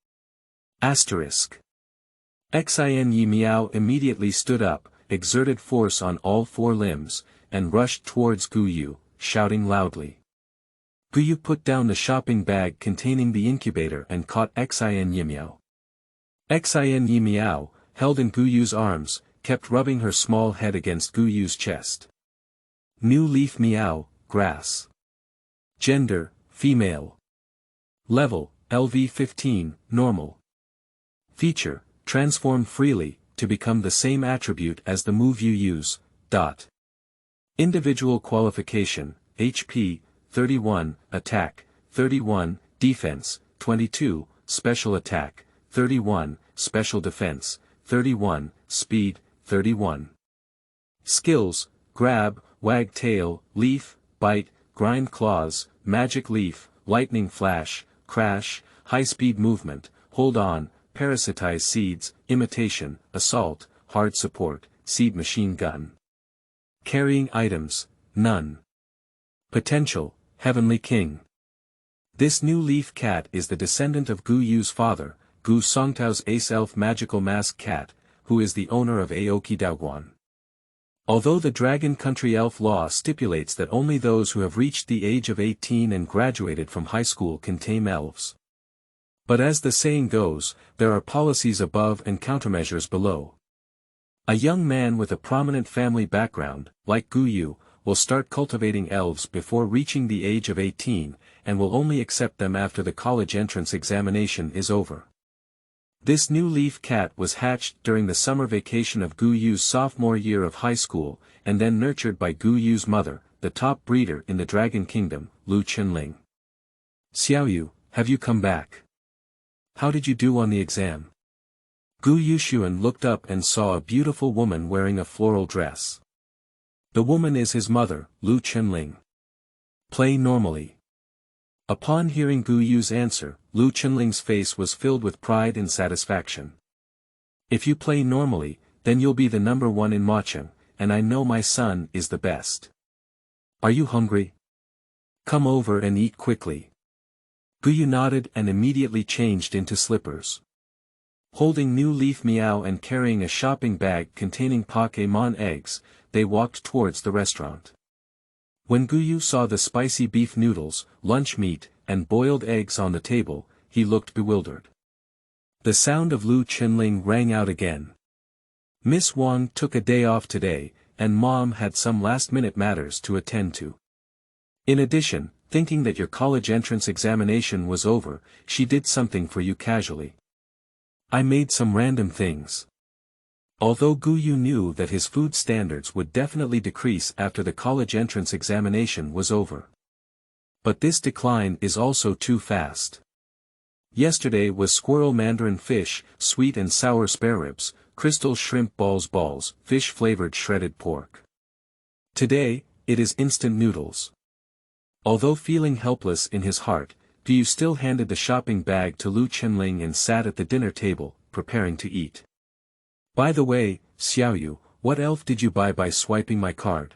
Asterisk. Xinyi Meow immediately stood up, exerted force on all 4 limbs, and rushed towards Guyu, shouting loudly. Guyu put down the shopping bag containing the incubator and caught Xinyi Meow. Xinyi Meow, held in Guyu's arms, kept rubbing her small head against Guyu's chest. New Leaf Meow, grass. Gender, female. Level, LV15, normal. Feature, transform freely, to become the same attribute as the move you use, Individual qualification, HP, 31, attack, 31, defense, 22, special attack, 31, Special Defense, 31, Speed, 31. Skills, Grab, Wag Tail, Leaf, Bite, Grind Claws, Magic Leaf, Lightning Flash, Crash, High-Speed Movement, Hold On, Parasitize Seeds, Imitation, Assault, Hard Support, Seed Machine Gun. Carrying Items, None. Potential, Heavenly King. This new leaf cat is the descendant of Gu Yu's father, Gu Songtao's ace elf magical mask cat, who is the owner of Aoki Daoguan. Although the Dragon Country elf law stipulates that only those who have reached the age of 18 and graduated from high school can tame elves. But as the saying goes, there are policies above and countermeasures below. A young man with a prominent family background, like Gu Yu, will start cultivating elves before reaching the age of 18, and will only accept them after the college entrance examination is over. This new leaf cat was hatched during the summer vacation of Gu Yu's sophomore year of high school, and then nurtured by Gu Yu's mother, the top breeder in the Dragon Kingdom, Lu Qinling. Xiaoyu, have you come back? How did you do on the exam? Gu Yushuan looked up and saw a beautiful woman wearing a floral dress. The woman is his mother, Lu Qinling. Play normally. Upon hearing Gu Yu's answer, Lu Qinling's face was filled with pride and satisfaction. If you play normally, then you'll be the number one in Macheng, and I know my son is the best. Are you hungry? Come over and eat quickly. Gu Yu nodded and immediately changed into slippers. Holding new leaf Meow and carrying a shopping bag containing Pokémon eggs, they walked towards the restaurant. When Gu Yu saw the spicy beef noodles, lunch meat, and boiled eggs on the table, he looked bewildered. The sound of Lu Qinling rang out again. Miss Wang took a day off today, and Mom had some last-minute matters to attend to. In addition, thinking that your college entrance examination was over, she did something for you casually. I made some random things. Although Gu Yu knew that his food standards would definitely decrease after the college entrance examination was over. But this decline is also too fast. Yesterday was squirrel mandarin fish, sweet and sour spare ribs, crystal shrimp balls, fish-flavored shredded pork. Today, it is instant noodles. Although feeling helpless in his heart, Gu Yu still handed the shopping bag to Lu Qinling and sat at the dinner table, preparing to eat. By the way, Xiaoyu, what elf did you buy by swiping my card?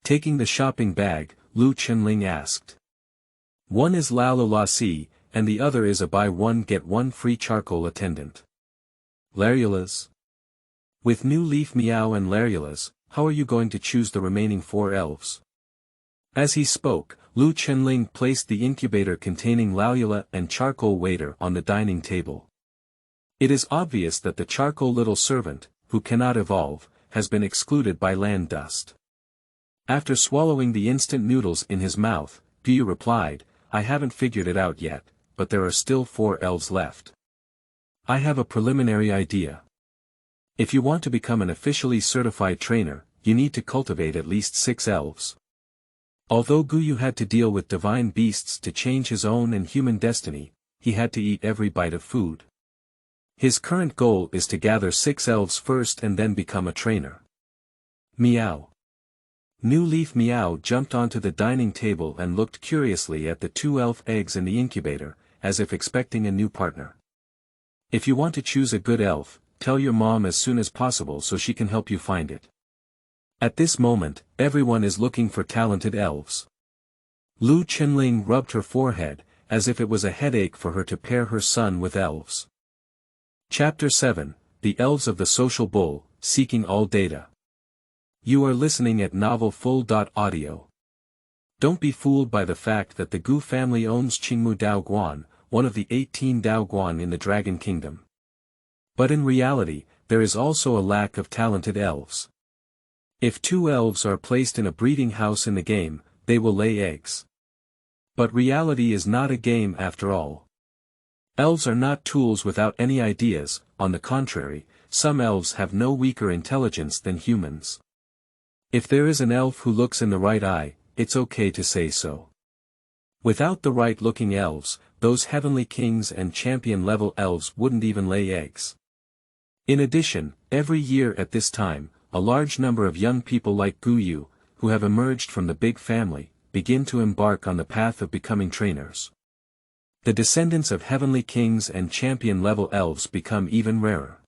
Taking the shopping bag, Lu Qinling asked. One is Lao La Si, and the other is a buy one get one free charcoal attendant. Larulas? With new leaf Meow and Larulas, how are you going to choose the remaining 4 elves? As he spoke, Lu Qinling placed the incubator containing Laurula and charcoal waiter on the dining table. It is obvious that the charcoal little servant, who cannot evolve, has been excluded by land dust. After swallowing the instant noodles in his mouth, Gu Yu replied, I haven't figured it out yet, but there are still 4 elves left. I have a preliminary idea. If you want to become an officially certified trainer, you need to cultivate at least 6 elves. Although Gu Yu had to deal with divine beasts to change his own and human destiny, he had to eat every bite of food. His current goal is to gather 6 elves first and then become a trainer. Meow. New leaf Meow jumped onto the dining table and looked curiously at the 2 elf eggs in the incubator, as if expecting a new partner. If you want to choose a good elf, tell your mom as soon as possible so she can help you find it. At this moment, everyone is looking for talented elves. Lu Qinling rubbed her forehead, as if it was a headache for her to pair her son with elves. Chapter 7, The Elves of the Social Bull, Seeking All Data. You are listening at novelfull.audio. Don't be fooled by the fact that the Gu family owns Qingmu Daoguan, one of the 18 Daoguan in the Dragon Kingdom. But in reality, there is also a lack of talented elves. If 2 elves are placed in a breeding house in the game, they will lay eggs. But reality is not a game after all. Elves are not tools without any ideas, on the contrary, some elves have no weaker intelligence than humans. If there is an elf who looks in the right eye, it's okay to say so. Without the right-looking elves, those heavenly kings and champion-level elves wouldn't even lay eggs. In addition, every year at this time, a large number of young people like Guyu, who have emerged from the big family, begin to embark on the path of becoming trainers. The descendants of heavenly kings and champion-level elves become even rarer.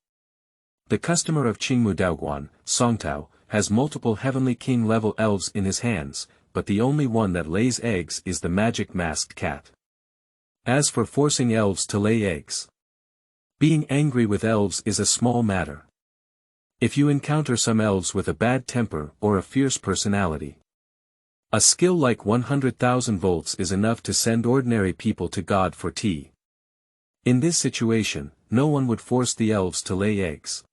The customer of Qingmu Daoguan, Songtao, has multiple heavenly king-level elves in his hands, but the only one that lays eggs is the magic masked cat. As for forcing elves to lay eggs, being angry with elves is a small matter. If you encounter some elves with a bad temper or a fierce personality, a skill like 100,000 volts is enough to send ordinary people to God for tea. In this situation, no one would force the elves to lay eggs.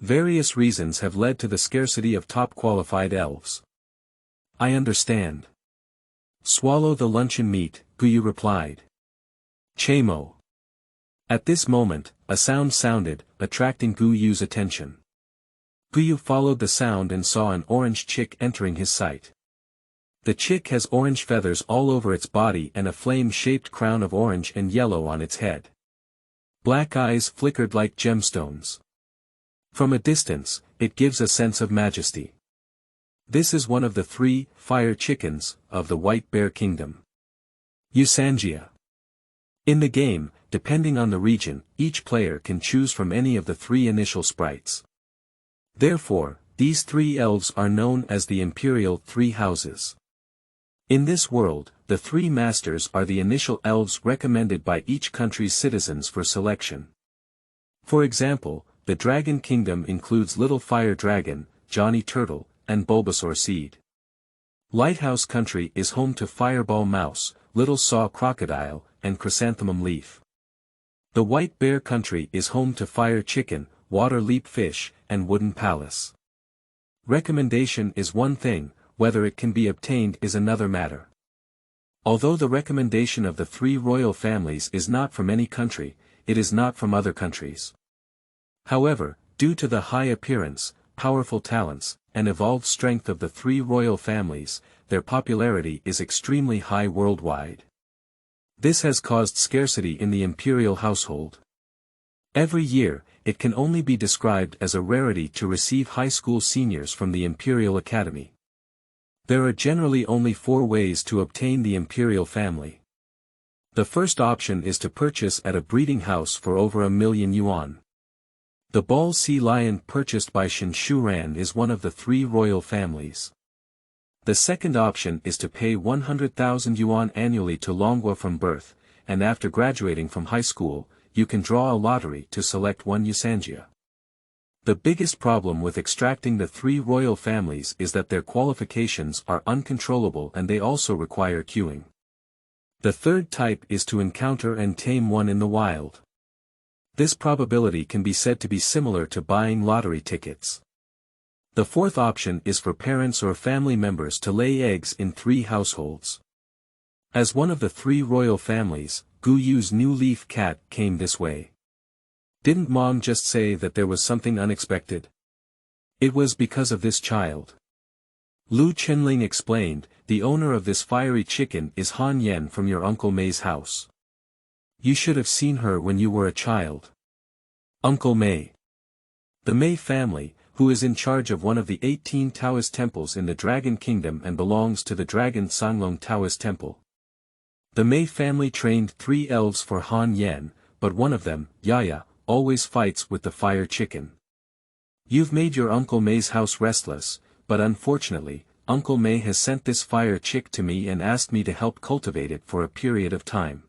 Various reasons have led to the scarcity of top-qualified elves. I understand. Swallow the luncheon meat, Guyu replied. Chamo. At this moment, a sound sounded, attracting Guyu's attention. Guyu followed the sound and saw an orange chick entering his sight. The chick has orange feathers all over its body and a flame-shaped crown of orange and yellow on its head. Black eyes flickered like gemstones. From a distance, it gives a sense of majesty. This is one of the 3 fire chickens of the White Bear Kingdom. Yusanjia. In the game, depending on the region, each player can choose from any of the 3 initial sprites. Therefore, these 3 elves are known as the Imperial 3 Houses. In this world, the 3 masters are the initial elves recommended by each country's citizens for selection. For example, the Dragon Kingdom includes Little Fire Dragon, Johnny Turtle, and Bulbasaur Seed. Lighthouse Country is home to Fireball Mouse, Little Saw Crocodile, and Chrysanthemum Leaf. The White Bear Country is home to Fire Chicken, Water Leap Fish, and Wooden Palace. Recommendation is one thing, whether it can be obtained is another matter. Although the recommendation of the 3 royal families is not from any country, it is not from other countries. However, due to the high appearance, powerful talents, and evolved strength of the 3 royal families, their popularity is extremely high worldwide. This has caused scarcity in the imperial household. Every year, it can only be described as a rarity to receive high school seniors from the Imperial Academy. There are generally only 4 ways to obtain the imperial family. The first option is to purchase at a breeding house for over 1 million yuan. The Ball Sea Lion purchased by Shen Shuran is one of the 3 royal families. The second option is to pay 100,000 yuan annually to Longhua from birth, and after graduating from high school, you can draw a lottery to select one Yusanjia. The biggest problem with extracting the 3 royal families is that their qualifications are uncontrollable and they also require queuing. The third type is to encounter and tame one in the wild. This probability can be said to be similar to buying lottery tickets. The fourth option is for parents or family members to lay eggs in 3 households. As one of the 3 royal families, Guyu's new leaf cat came this way. Didn't Mom just say that there was something unexpected? It was because of this child. Lu Chenling explained, the owner of this fiery chicken is Han Yen from your Uncle May's house. You should have seen her when you were a child. Uncle May. The May family, who is in charge of one of the 18 Taoist temples in the Dragon Kingdom and belongs to the Dragon Sanglong Taoist Temple. The May family trained 3 elves for Han Yen, but one of them, Yaya, always fights with the fire chicken. You've made your Uncle May's house restless, but unfortunately, Uncle May has sent this fire chick to me and asked me to help cultivate it for a period of time.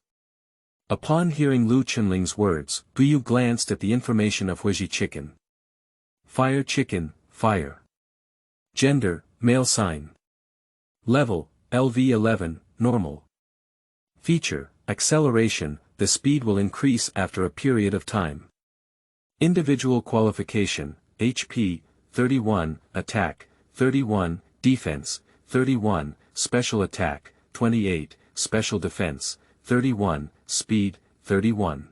Upon hearing Lu Chenling's words, Guyu glanced at the information of Huiji chicken. Fire chicken, fire. Gender, male sign. Level, LV11, normal. Feature, acceleration, the speed will increase after a period of time. Individual qualification, HP, 31, attack, 31, defense, 31, special attack, 28, special defense, 31, speed, 31.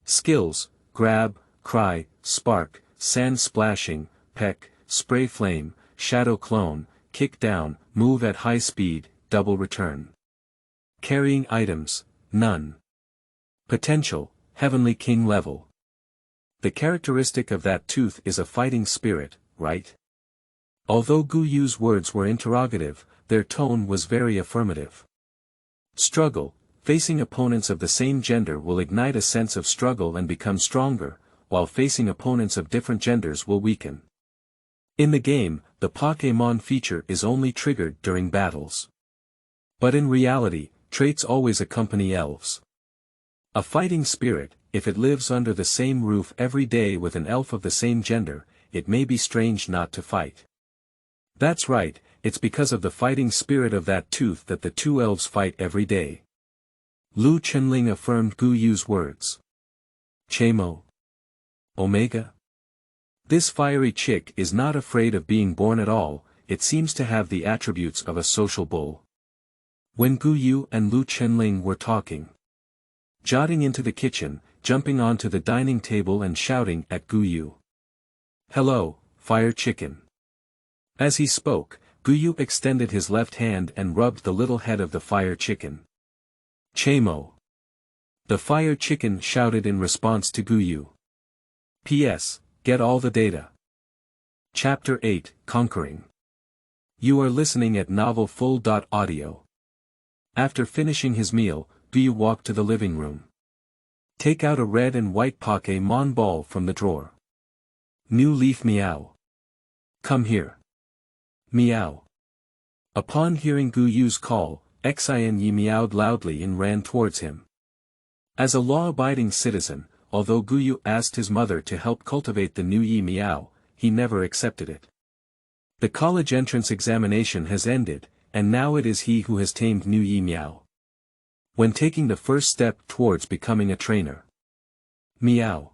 Skills, grab, cry, spark, sand splashing, peck, spray flame, shadow clone, kick down, move at high speed, double return. Carrying items, none. Potential, Heavenly King level. The characteristic of that tooth is a fighting spirit, right? Although Gu Yu's words were interrogative, their tone was very affirmative. Struggle, facing opponents of the same gender will ignite a sense of struggle and become stronger, while facing opponents of different genders will weaken. In the game, the Pokémon feature is only triggered during battles. But in reality, traits always accompany elves. A fighting spirit, if it lives under the same roof every day with an elf of the same gender, it may be strange not to fight. That's right, it's because of the fighting spirit of that tooth that the two elves fight every day. Lu Chenling affirmed Gu Yu's words. Chemo. Omega? This fiery chick is not afraid of being born at all, it seems to have the attributes of a social bull. When Gu Yu and Lu Chenling were talking, jotting into the kitchen, jumping onto the dining table and shouting at Gu Yu. Hello, fire chicken. As he spoke, Gu Yu extended his left hand and rubbed the little head of the fire chicken. Chemo. The fire chicken shouted in response to Gu Yu. P.S. Get all the data. Chapter 8, Conquering. You are listening at novelfull.audio. After finishing his meal, Gu Yu walked to the living room. Take out a red and white Pokémon ball from the drawer. New leaf Meow. Come here. Meow. Upon hearing Gu Yu's call, Xinyi meowed loudly and ran towards him. As a law-abiding citizen, although Gu Yu asked his mother to help cultivate the new Yi Meow, he never accepted it. The college entrance examination has ended, and now it is he who has tamed new Yi Meow. When taking the first step towards becoming a trainer. Meow.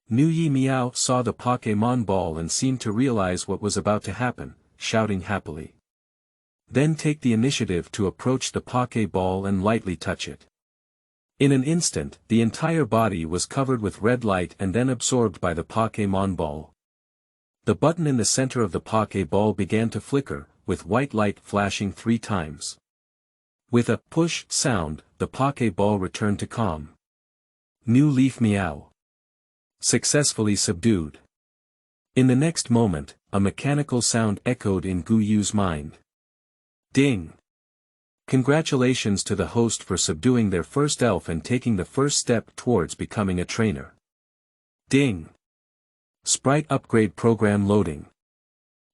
New Yi Meow saw the Pokémon ball and seemed to realize what was about to happen, shouting happily. Then take the initiative to approach the Pokéball and lightly touch it. In an instant, the entire body was covered with red light and then absorbed by the Pokémon ball. The button in the center of the Pokéball began to flicker, with white light flashing 3 times. With a push sound, the Pokéball returned to calm. New leaf Meow. Successfully subdued. In the next moment, a mechanical sound echoed in Gu Yu's mind. Ding! Congratulations to the host for subduing their first elf and taking the first step towards becoming a trainer. Ding! Sprite upgrade program loading.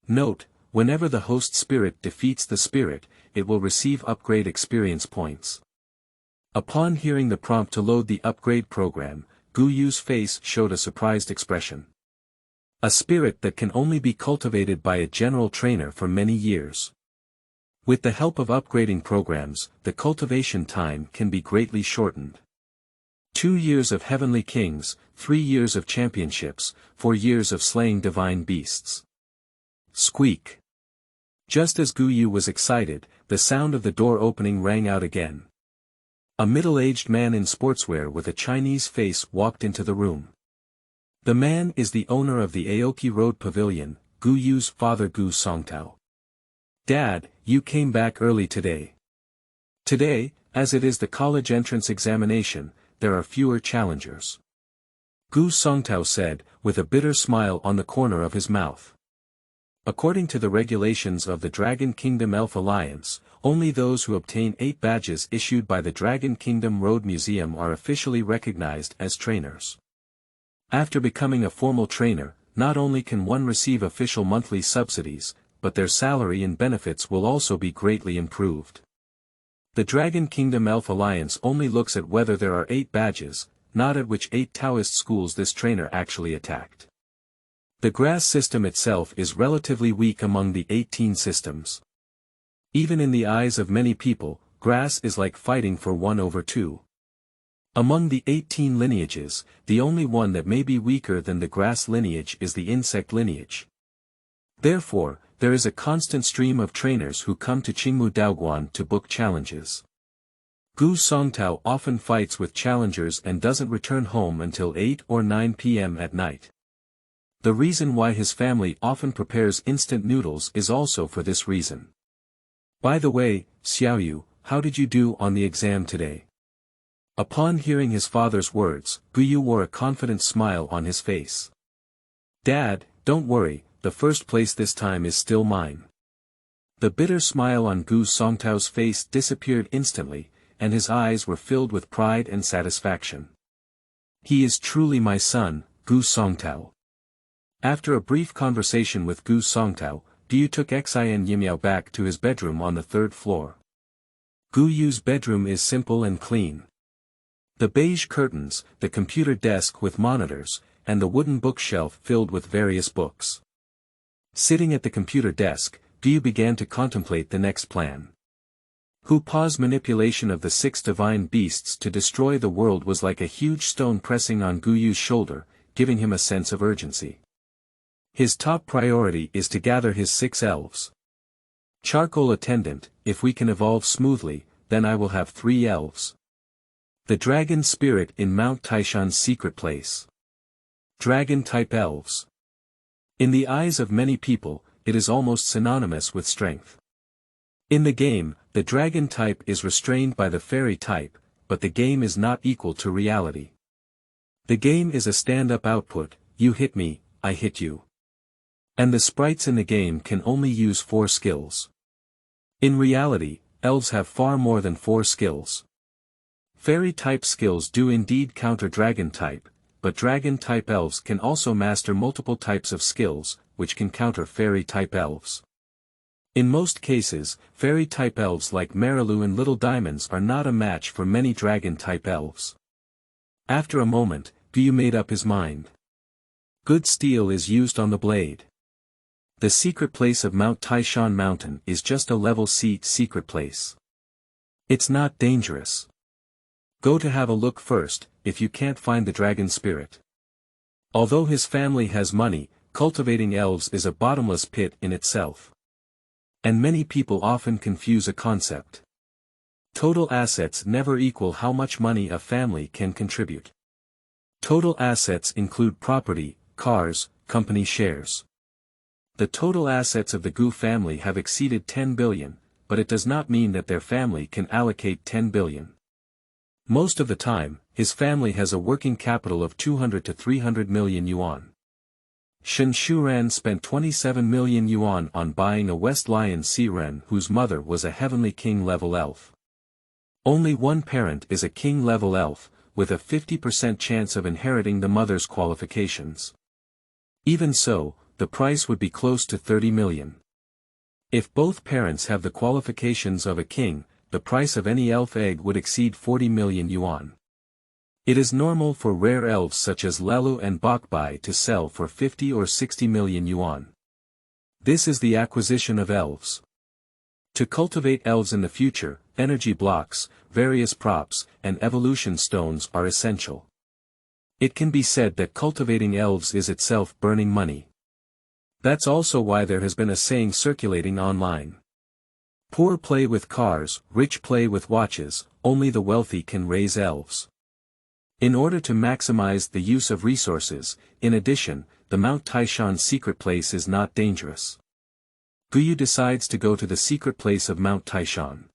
Note, whenever the host spirit defeats the spirit, it will receive upgrade experience points. Upon hearing the prompt to load the upgrade program, Gu Yu's face showed a surprised expression. A spirit that can only be cultivated by a general trainer for many years. With the help of upgrading programs, the cultivation time can be greatly shortened. 2 years of Heavenly Kings, 3 years of championships, 4 years of slaying divine beasts. Squeak. Just as Gu Yu was excited, the sound of the door opening rang out again. A middle-aged man in sportswear with a Chinese face walked into the room. The man is the owner of the Aoki Road Pavilion, Gu Yu's father Gu Songtao. Dad, you came back early today. Today, as it is the college entrance examination, there are fewer challengers. Gu Songtao said, with a bitter smile on the corner of his mouth. According to the regulations of the Dragon Kingdom Elf Alliance, only those who obtain 8 badges issued by the Dragon Kingdom Road Museum are officially recognized as trainers. After becoming a formal trainer, not only can one receive official monthly subsidies, but their salary and benefits will also be greatly improved. The Dragon Kingdom Elf Alliance only looks at whether there are 8 badges, not at which 8 Taoist schools this trainer actually attacked. The grass system itself is relatively weak among the 18 systems. Even in the eyes of many people, grass is like fighting for 1/2. Among the 18 lineages, the only one that may be weaker than the grass lineage is the insect lineage. Therefore, there is a constant stream of trainers who come to Qingmu Daoguan to book challenges. Gu Songtao often fights with challengers and doesn't return home until 8 or 9 p.m. at night. The reason why his family often prepares instant noodles is also for this reason. By the way, Xiaoyu, how did you do on the exam today? Upon hearing his father's words, Guyu wore a confident smile on his face. Dad, don't worry, the first place this time is still mine. The bitter smile on Gu Songtao's face disappeared instantly, and his eyes were filled with pride and satisfaction. He is truly my son, Gu Songtao. After a brief conversation with Gu Songtao, Guyu took Xin Yimiao back to his bedroom on the 3rd floor. Guyu's bedroom is simple and clean. The beige curtains, the computer desk with monitors, and the wooden bookshelf filled with various books. Sitting at the computer desk, Guyu began to contemplate the next plan. Hupa's manipulation of the 6 divine beasts to destroy the world was like a huge stone pressing on Guyu's shoulder, giving him a sense of urgency. His top priority is to gather his 6 elves. Charcoal attendant, if we can evolve smoothly, then I will have 3 elves. The dragon spirit in Mount Taishan's secret place. Dragon-type elves. In the eyes of many people, it is almost synonymous with strength. In the game, the dragon type is restrained by the fairy type, but the game is not equal to reality. The game is a stand-up output, you hit me, I hit you. And the sprites in the game can only use 4 skills. In reality, elves have far more than 4 skills. Fairy-type skills do indeed counter dragon-type, but dragon-type elves can also master multiple types of skills, which can counter fairy-type elves. In most cases, fairy-type elves like Marilu and Little Diamonds are not a match for many dragon-type elves. After a moment, Guyu made up his mind. Good steel is used on the blade. The secret place of Mount Taishan Mountain is just a level C secret place. It's not dangerous. Go to have a look first, if you can't find the dragon spirit. Although his family has money, cultivating elves is a bottomless pit in itself. And many people often confuse a concept. Total assets never equal how much money a family can contribute. Total assets include property, cars, company shares. The total assets of the Gu family have exceeded 10 billion, but it does not mean that their family can allocate 10 billion. Most of the time, his family has a working capital of 200 to 300 million yuan. Shen Shuran spent 27 million yuan on buying a West Lion Siren whose mother was a Heavenly King level elf. Only one parent is a King level elf, with a 50% chance of inheriting the mother's qualifications. Even so, the price would be close to 30 million. If both parents have the qualifications of a king, the price of any elf egg would exceed 40 million yuan. It is normal for rare elves such as Lelu and Bokbai to sell for 50 or 60 million yuan. This is the acquisition of elves. To cultivate elves in the future, energy blocks, various props, and evolution stones are essential. It can be said that cultivating elves is itself burning money. That's also why there has been a saying circulating online. Poor play with cars, rich play with watches, only the wealthy can raise elves. In order to maximize the use of resources, in addition, the Mount Taishan secret place is not dangerous. Guyu decides to go to the secret place of Mount Taishan.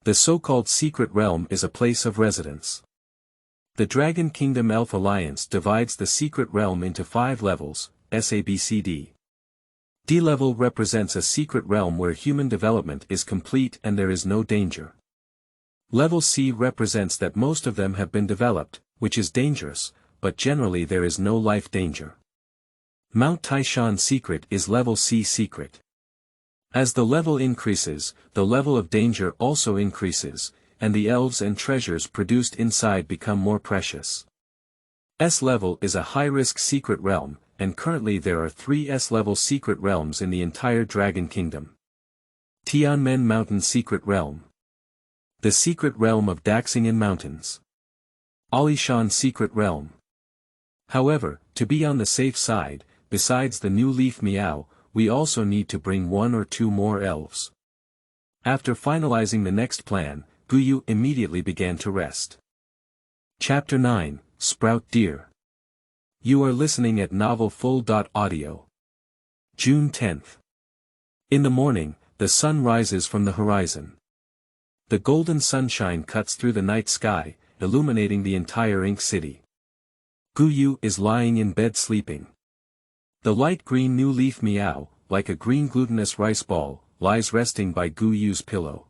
The so-called secret realm is a place of residence. The Dragon Kingdom Elf Alliance divides the secret realm into 5 levels, SABCD. D level represents a secret realm where human development is complete and there is no danger. Level C represents that most of them have been developed, which is dangerous, but generally there is no life danger. Mount Taishan secret is level C secret. As the level increases, the level of danger also increases, and the elves and treasures produced inside become more precious. S level is a high-risk secret realm, and currently there are 3 S-level secret realms in the entire Dragon Kingdom. Tianmen Mountain Secret Realm. The Secret Realm of Daxing'an Mountains. Alishan Secret Realm. However, to be on the safe side, besides the new leaf Meow, we also need to bring 1 or 2 more elves. After finalizing the next plan, Guyu immediately began to rest. Chapter 9, Sprout Deer. You are listening at novelfull.audio. June 10th. In the morning, the sun rises from the horizon. The golden sunshine cuts through the night sky, illuminating the entire ink city. Guyu is lying in bed sleeping. The light green new leaf Meow, like a green glutinous rice ball, lies resting by Guyu's pillow.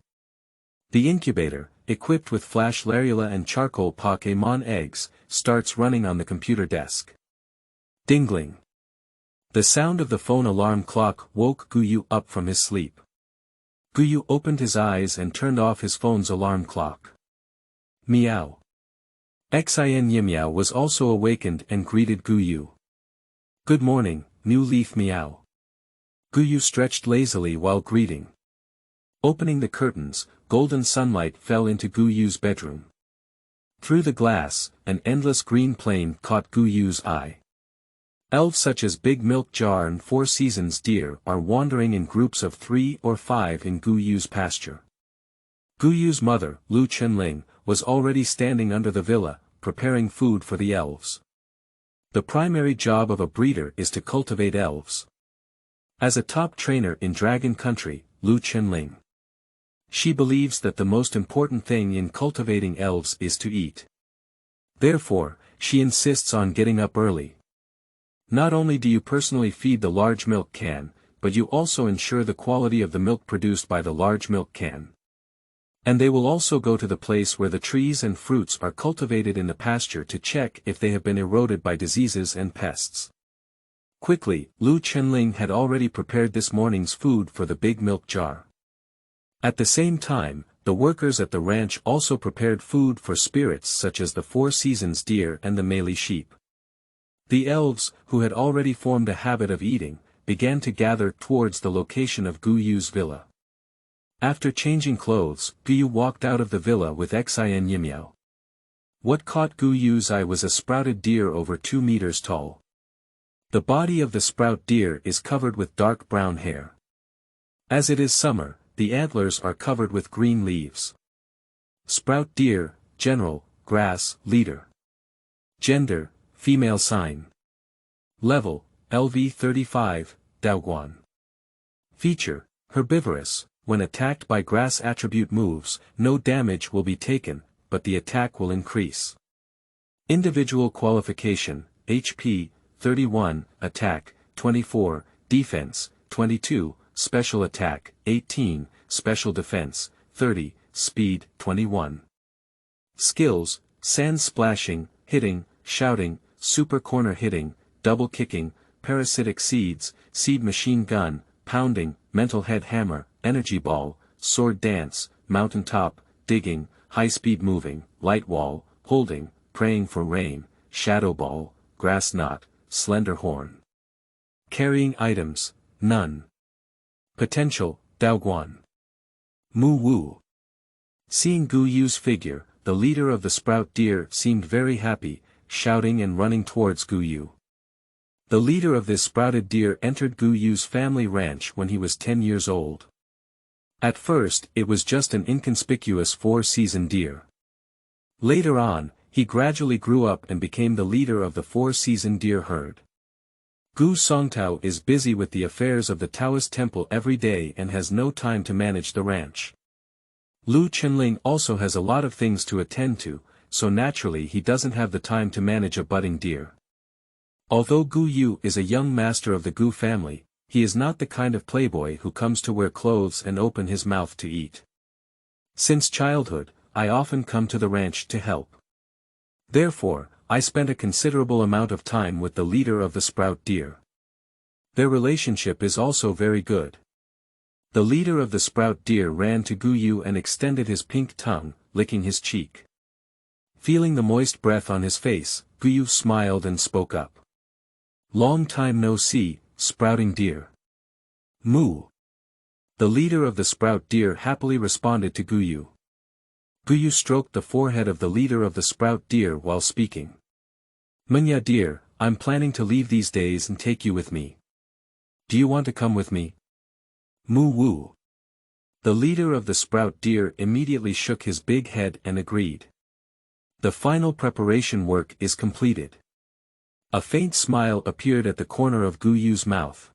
The incubator, equipped with flash larula and charcoal Pokemon eggs, starts running on the computer desk. Dingling. The sound of the phone alarm clock woke Guyu up from his sleep. Guyu opened his eyes and turned off his phone's alarm clock. Meow. Meow was also awakened and greeted Guyu. Good morning, new leaf Meow. Guyu stretched lazily while greeting. Opening the curtains, golden sunlight fell into Guyu's bedroom. Through the glass, an endless green plain caught Guyu's eye. Elves such as Big Milk Jar and Four Seasons Deer are wandering in groups of 3 or 5 in Guyu's pasture. Guyu's mother, Lu Chenling, was already standing under the villa, preparing food for the elves. The primary job of a breeder is to cultivate elves. As a top trainer in Dragon Country, Lu Chenling. She believes that the most important thing in cultivating elves is to eat. Therefore, she insists on getting up early. Not only do you personally feed the large milk can, but you also ensure the quality of the milk produced by the large milk can. And they will also go to the place where the trees and fruits are cultivated in the pasture to check if they have been eroded by diseases and pests. Quickly, Lu Chenling had already prepared this morning's food for the big milk jar. At the same time, the workers at the ranch also prepared food for spirits such as the Four Seasons deer and the Meili sheep. The elves, who had already formed a habit of eating, began to gather towards the location of Guyu's villa. After changing clothes, Guyu walked out of the villa with Meow. What caught Guyu's eye was a sprouted deer over 2 meters tall. The body of the sprout deer is covered with dark brown hair. As it is summer, the antlers are covered with green leaves. Sprout deer, general, grass, leader. Gender, female sign. Level, LV 35, Daoguan. Feature, herbivorous, when attacked by grass attribute moves, no damage will be taken, but the attack will increase. Individual qualification, HP, 31, attack, 24, defense, 22, special attack, 18, special defense, 30, speed, 21. Skills, sand splashing, hitting, shouting, super corner hitting, double kicking, parasitic seeds, seed machine gun, pounding, mental head hammer, energy ball, sword dance, mountaintop, digging, high-speed moving, light wall, holding, praying for rain, shadow ball, grass knot, slender horn. Carrying items, none. Potential, Daoguan. Mu Wu. Seeing Guyu's figure, the leader of the sprout deer seemed very happy, shouting and running towards Guyu. The leader of this sprouted deer entered Guyu's family ranch when he was 10 years old. At first, it was just an inconspicuous 4-season deer. Later on, he gradually grew up and became the leader of the 4-season deer herd. Gu Songtao is busy with the affairs of the Taoist temple every day and has no time to manage the ranch. Lu Chenling also has a lot of things to attend to, so naturally he doesn't have the time to manage a budding deer. Although Gu Yu is a young master of the Gu family, he is not the kind of playboy who comes to wear clothes and open his mouth to eat. Since childhood, I often come to the ranch to help. Therefore, I spent a considerable amount of time with the leader of the sprout deer. Their relationship is also very good. The leader of the sprout deer ran to Guyu and extended his pink tongue, licking his cheek. Feeling the moist breath on his face, Guyu smiled and spoke up. Long time no see, sprouting deer. Moo. The leader of the sprout deer happily responded to Guyu. Guyu stroked the forehead of the leader of the sprout deer while speaking. Munya dear, I'm planning to leave these days and take you with me. Do you want to come with me? Moo woo. The leader of the sprout deer immediately shook his big head and agreed. The final preparation work is completed. A faint smile appeared at the corner of Guyu's mouth.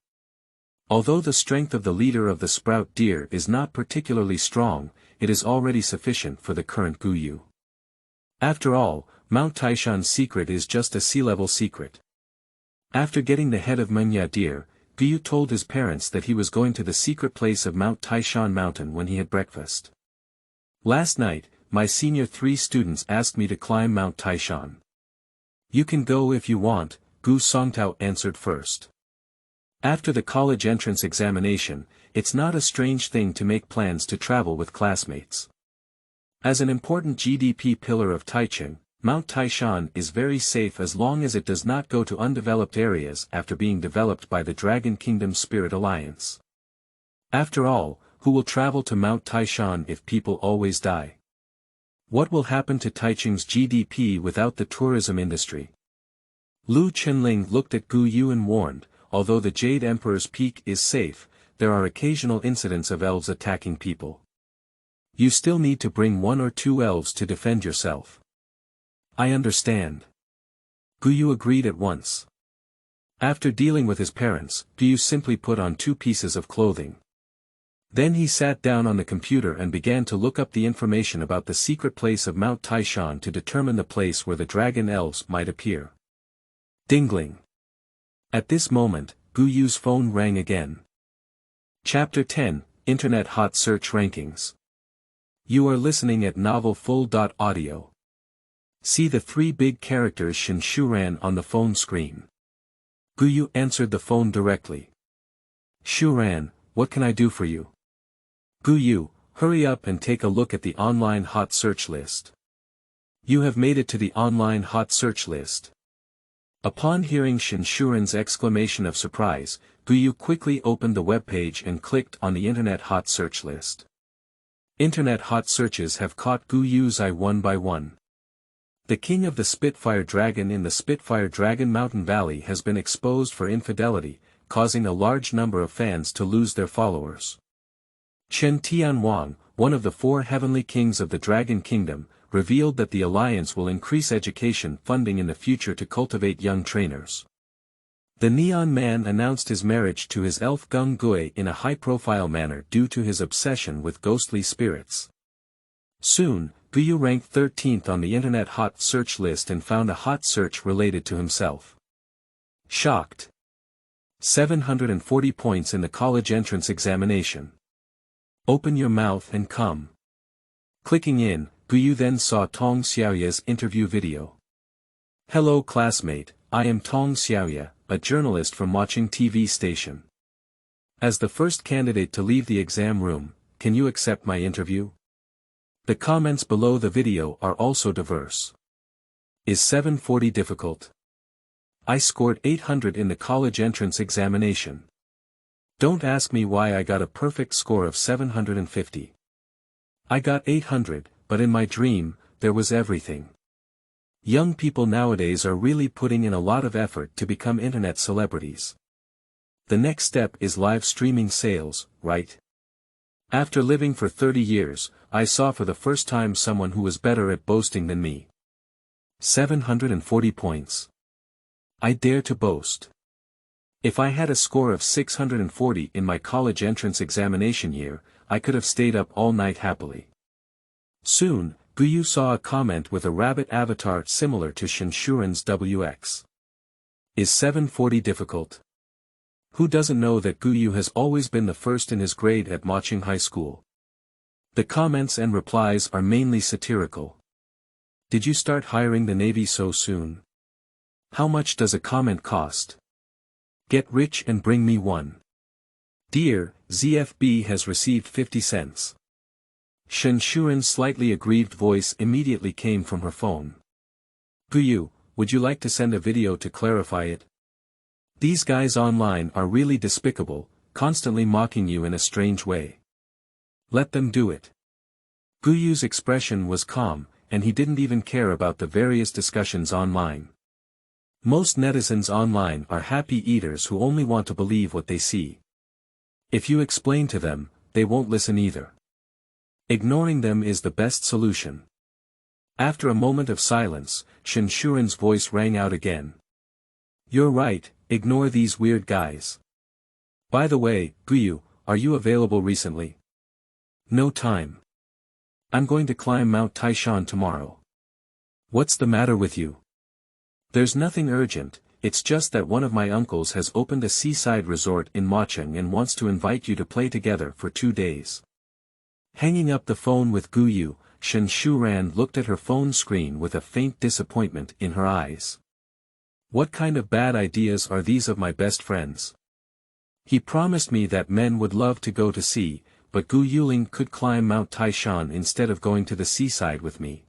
Although the strength of the leader of the sprout deer is not particularly strong, it is already sufficient for the current Guyu. After all, Mount Taishan's secret is just a sea-level secret. After getting the head of Meow deer, Guyu told his parents that he was going to the secret place of Mount Taishan Mountain when he had breakfast. Last night, my senior 3 students asked me to climb Mount Taishan. You can go if you want, Gu Songtao answered first. After the college entrance examination, it's not a strange thing to make plans to travel with classmates. As an important GDP pillar of Taichung, Mount Taishan is very safe as long as it does not go to undeveloped areas after being developed by the Dragon Kingdom Spirit Alliance. After all, who will travel to Mount Taishan if people always die? What will happen to Taichung's GDP without the tourism industry? Lu Chenling looked at Gu Yu and warned, although the Jade Emperor's Peak is safe, there are occasional incidents of elves attacking people. You still need to bring 1 or 2 elves to defend yourself. I understand. Gu Yu agreed at once. After dealing with his parents, Gu Yu simply put on 2 pieces of clothing. Then he sat down on the computer and began to look up the information about the secret place of Mount Taishan to determine the place where the dragon elves might appear. Dingling. At this moment, Gu Yu's phone rang again. Chapter 10, Internet Hot Search Rankings. You are listening at novelfull.audio. See the 3 big characters Shin Shuran on the phone screen. Gu Yu answered the phone directly. Shuran, what can I do for you? Gu Yu, hurry up and take a look at the online hot search list. You have made it to the online hot search list. Upon hearing Shin Shuran's exclamation of surprise, Gu Yu quickly opened the webpage and clicked on the Internet Hot Search list. Internet hot searches have caught Gu Yu's eye one by one. The king of the Spitfire Dragon in the Spitfire Dragon Mountain Valley has been exposed for infidelity, causing a large number of fans to lose their followers. Chen Tianwang, one of the 4 heavenly kings of the Dragon Kingdom, revealed that the alliance will increase education funding in the future to cultivate young trainers. The Neon Man announced his marriage to his elf Gung Gui in a high-profile manner due to his obsession with ghostly spirits. Soon, Gu Yu ranked 13th on the Internet Hot Search list and found a hot search related to himself. Shocked. 740 points in the college entrance examination. Open your mouth and come. Clicking in, Gu Yu then saw Tong Xiaoya's interview video. Hello classmate, I am Tong Xiaoya, a journalist from Watching TV station. As the first candidate to leave the exam room, can you accept my interview? The comments below the video are also diverse. Is 740 difficult? I scored 800 in the college entrance examination. Don't ask me why I got a perfect score of 750. I got 800, but in my dream, there was everything. Young people nowadays are really putting in a lot of effort to become internet celebrities. The next step is live streaming sales, right? After living for 30 years, I saw for the first time someone who was better at boasting than me. 740 points. I dare to boast. If I had a score of 640 in my college entrance examination year, I could have stayed up all night happily. Soon, Gu Yu saw a comment with a rabbit avatar similar to Shin Shuran's WX. Is 740 difficult? Who doesn't know that Gu Yu has always been the first in his grade at Moching High School? The comments and replies are mainly satirical. Did you start hiring the Navy so soon? How much does a comment cost? Get rich and bring me one. Dear, ZFB has received 50 cents. Shin Shuran's slightly aggrieved voice immediately came from her phone. Gu Yu, would you like to send a video to clarify it? These guys online are really despicable, constantly mocking you in a strange way. Let them do it. Gu Yu's expression was calm, and he didn't even care about the various discussions online. Most netizens online are happy eaters who only want to believe what they see. If you explain to them, they won't listen either. Ignoring them is the best solution. After a moment of silence, Shin Shuran's voice rang out again. You're right, ignore these weird guys. By the way, Gu Yu, are you available recently? No time. I'm going to climb Mount Taishan tomorrow. What's the matter with you? There's nothing urgent, it's just that one of my uncles has opened a seaside resort in Mocheng and wants to invite you to play together for 2 days. Hanging up the phone with Gu Yu, Shen Shuran looked at her phone screen with a faint disappointment in her eyes. What kind of bad ideas are these of my best friends? He promised me that men would love to go to sea, but Gu Yuling could climb Mount Taishan instead of going to the seaside with me.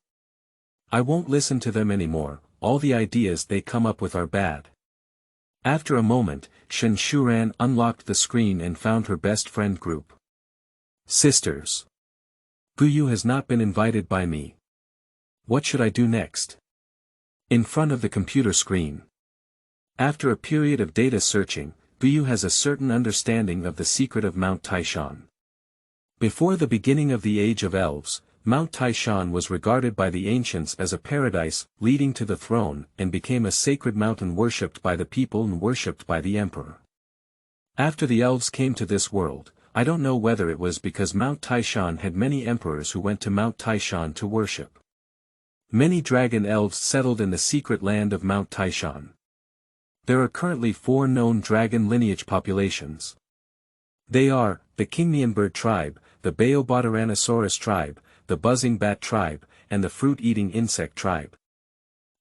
I won't listen to them anymore, all the ideas they come up with are bad. After a moment, Shen Shuran unlocked the screen and found her best friend group. Sisters. Gu Yu has not been invited by me. What should I do next? In front of the computer screen. After a period of data searching, Gu Yu has a certain understanding of the secret of Mount Taishan. Before the beginning of the Age of Elves, Mount Taishan was regarded by the ancients as a paradise leading to the throne and became a sacred mountain worshipped by the people and worshipped by the emperor. After the elves came to this world, I don't know whether it was because Mount Taishan had many emperors who went to Mount Taishan to worship. Many dragon elves settled in the secret land of Mount Taishan. There are currently 4 known dragon lineage populations. They are, the Kingnian bird tribe, the Baeobotaranosaurus tribe, the buzzing bat tribe, and the fruit-eating insect tribe.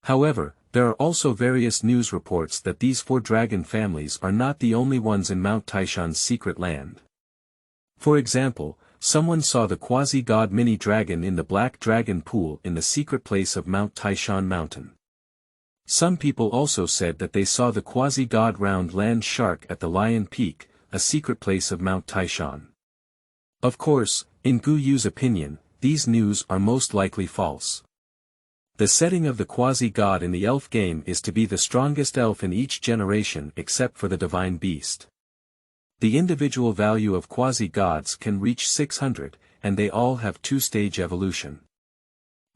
However, there are also various news reports that these 4 dragon families are not the only ones in Mount Taishan's secret land. For example, someone saw the quasi-god mini-dragon in the Black Dragon Pool in the secret place of Mount Taishan Mountain. Some people also said that they saw the quasi-god round land shark at the Lion Peak, a secret place of Mount Taishan. Of course, in Gu Yu's opinion, these news are most likely false. The setting of the quasi-god in the elf game is to be the strongest elf in each generation except for the divine beast. The individual value of quasi-gods can reach 600, and they all have 2-stage evolution.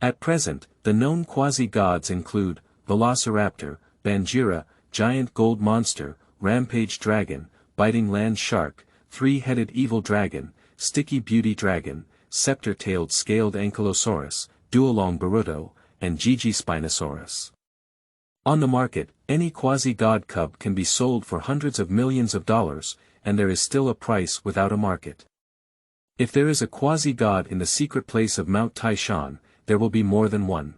At present, the known quasi-gods include Velociraptor, Banjira, Giant Gold Monster, Rampage Dragon, Biting Land Shark, 3-Headed Evil Dragon, Sticky Beauty Dragon, Scepter-Tailed Scaled Ankylosaurus, Duolong Baruto, and Gigi Spinosaurus. On the market, any quasi-god cub can be sold for hundreds of millions of dollars, and there is still a price without a market. If there is a quasi-god in the secret place of Mount Taishan, there will be more than one.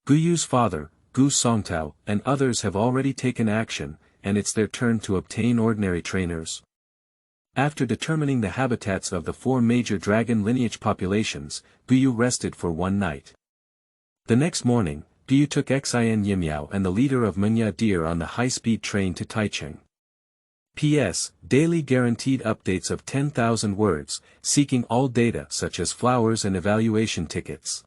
Gu Yu's father, Gu Songtao, and others have already taken action, and it's their turn to obtain ordinary trainers. After determining the habitats of the 4 major dragon lineage populations, Gu Yu rested for one night. The next morning, Gu Yu took Xin Yimiao and the leader of Mengya Deer on the high-speed train to Taichung. P.S. Daily guaranteed updates of 10,000 words, seeking all data such as flowers and evaluation tickets.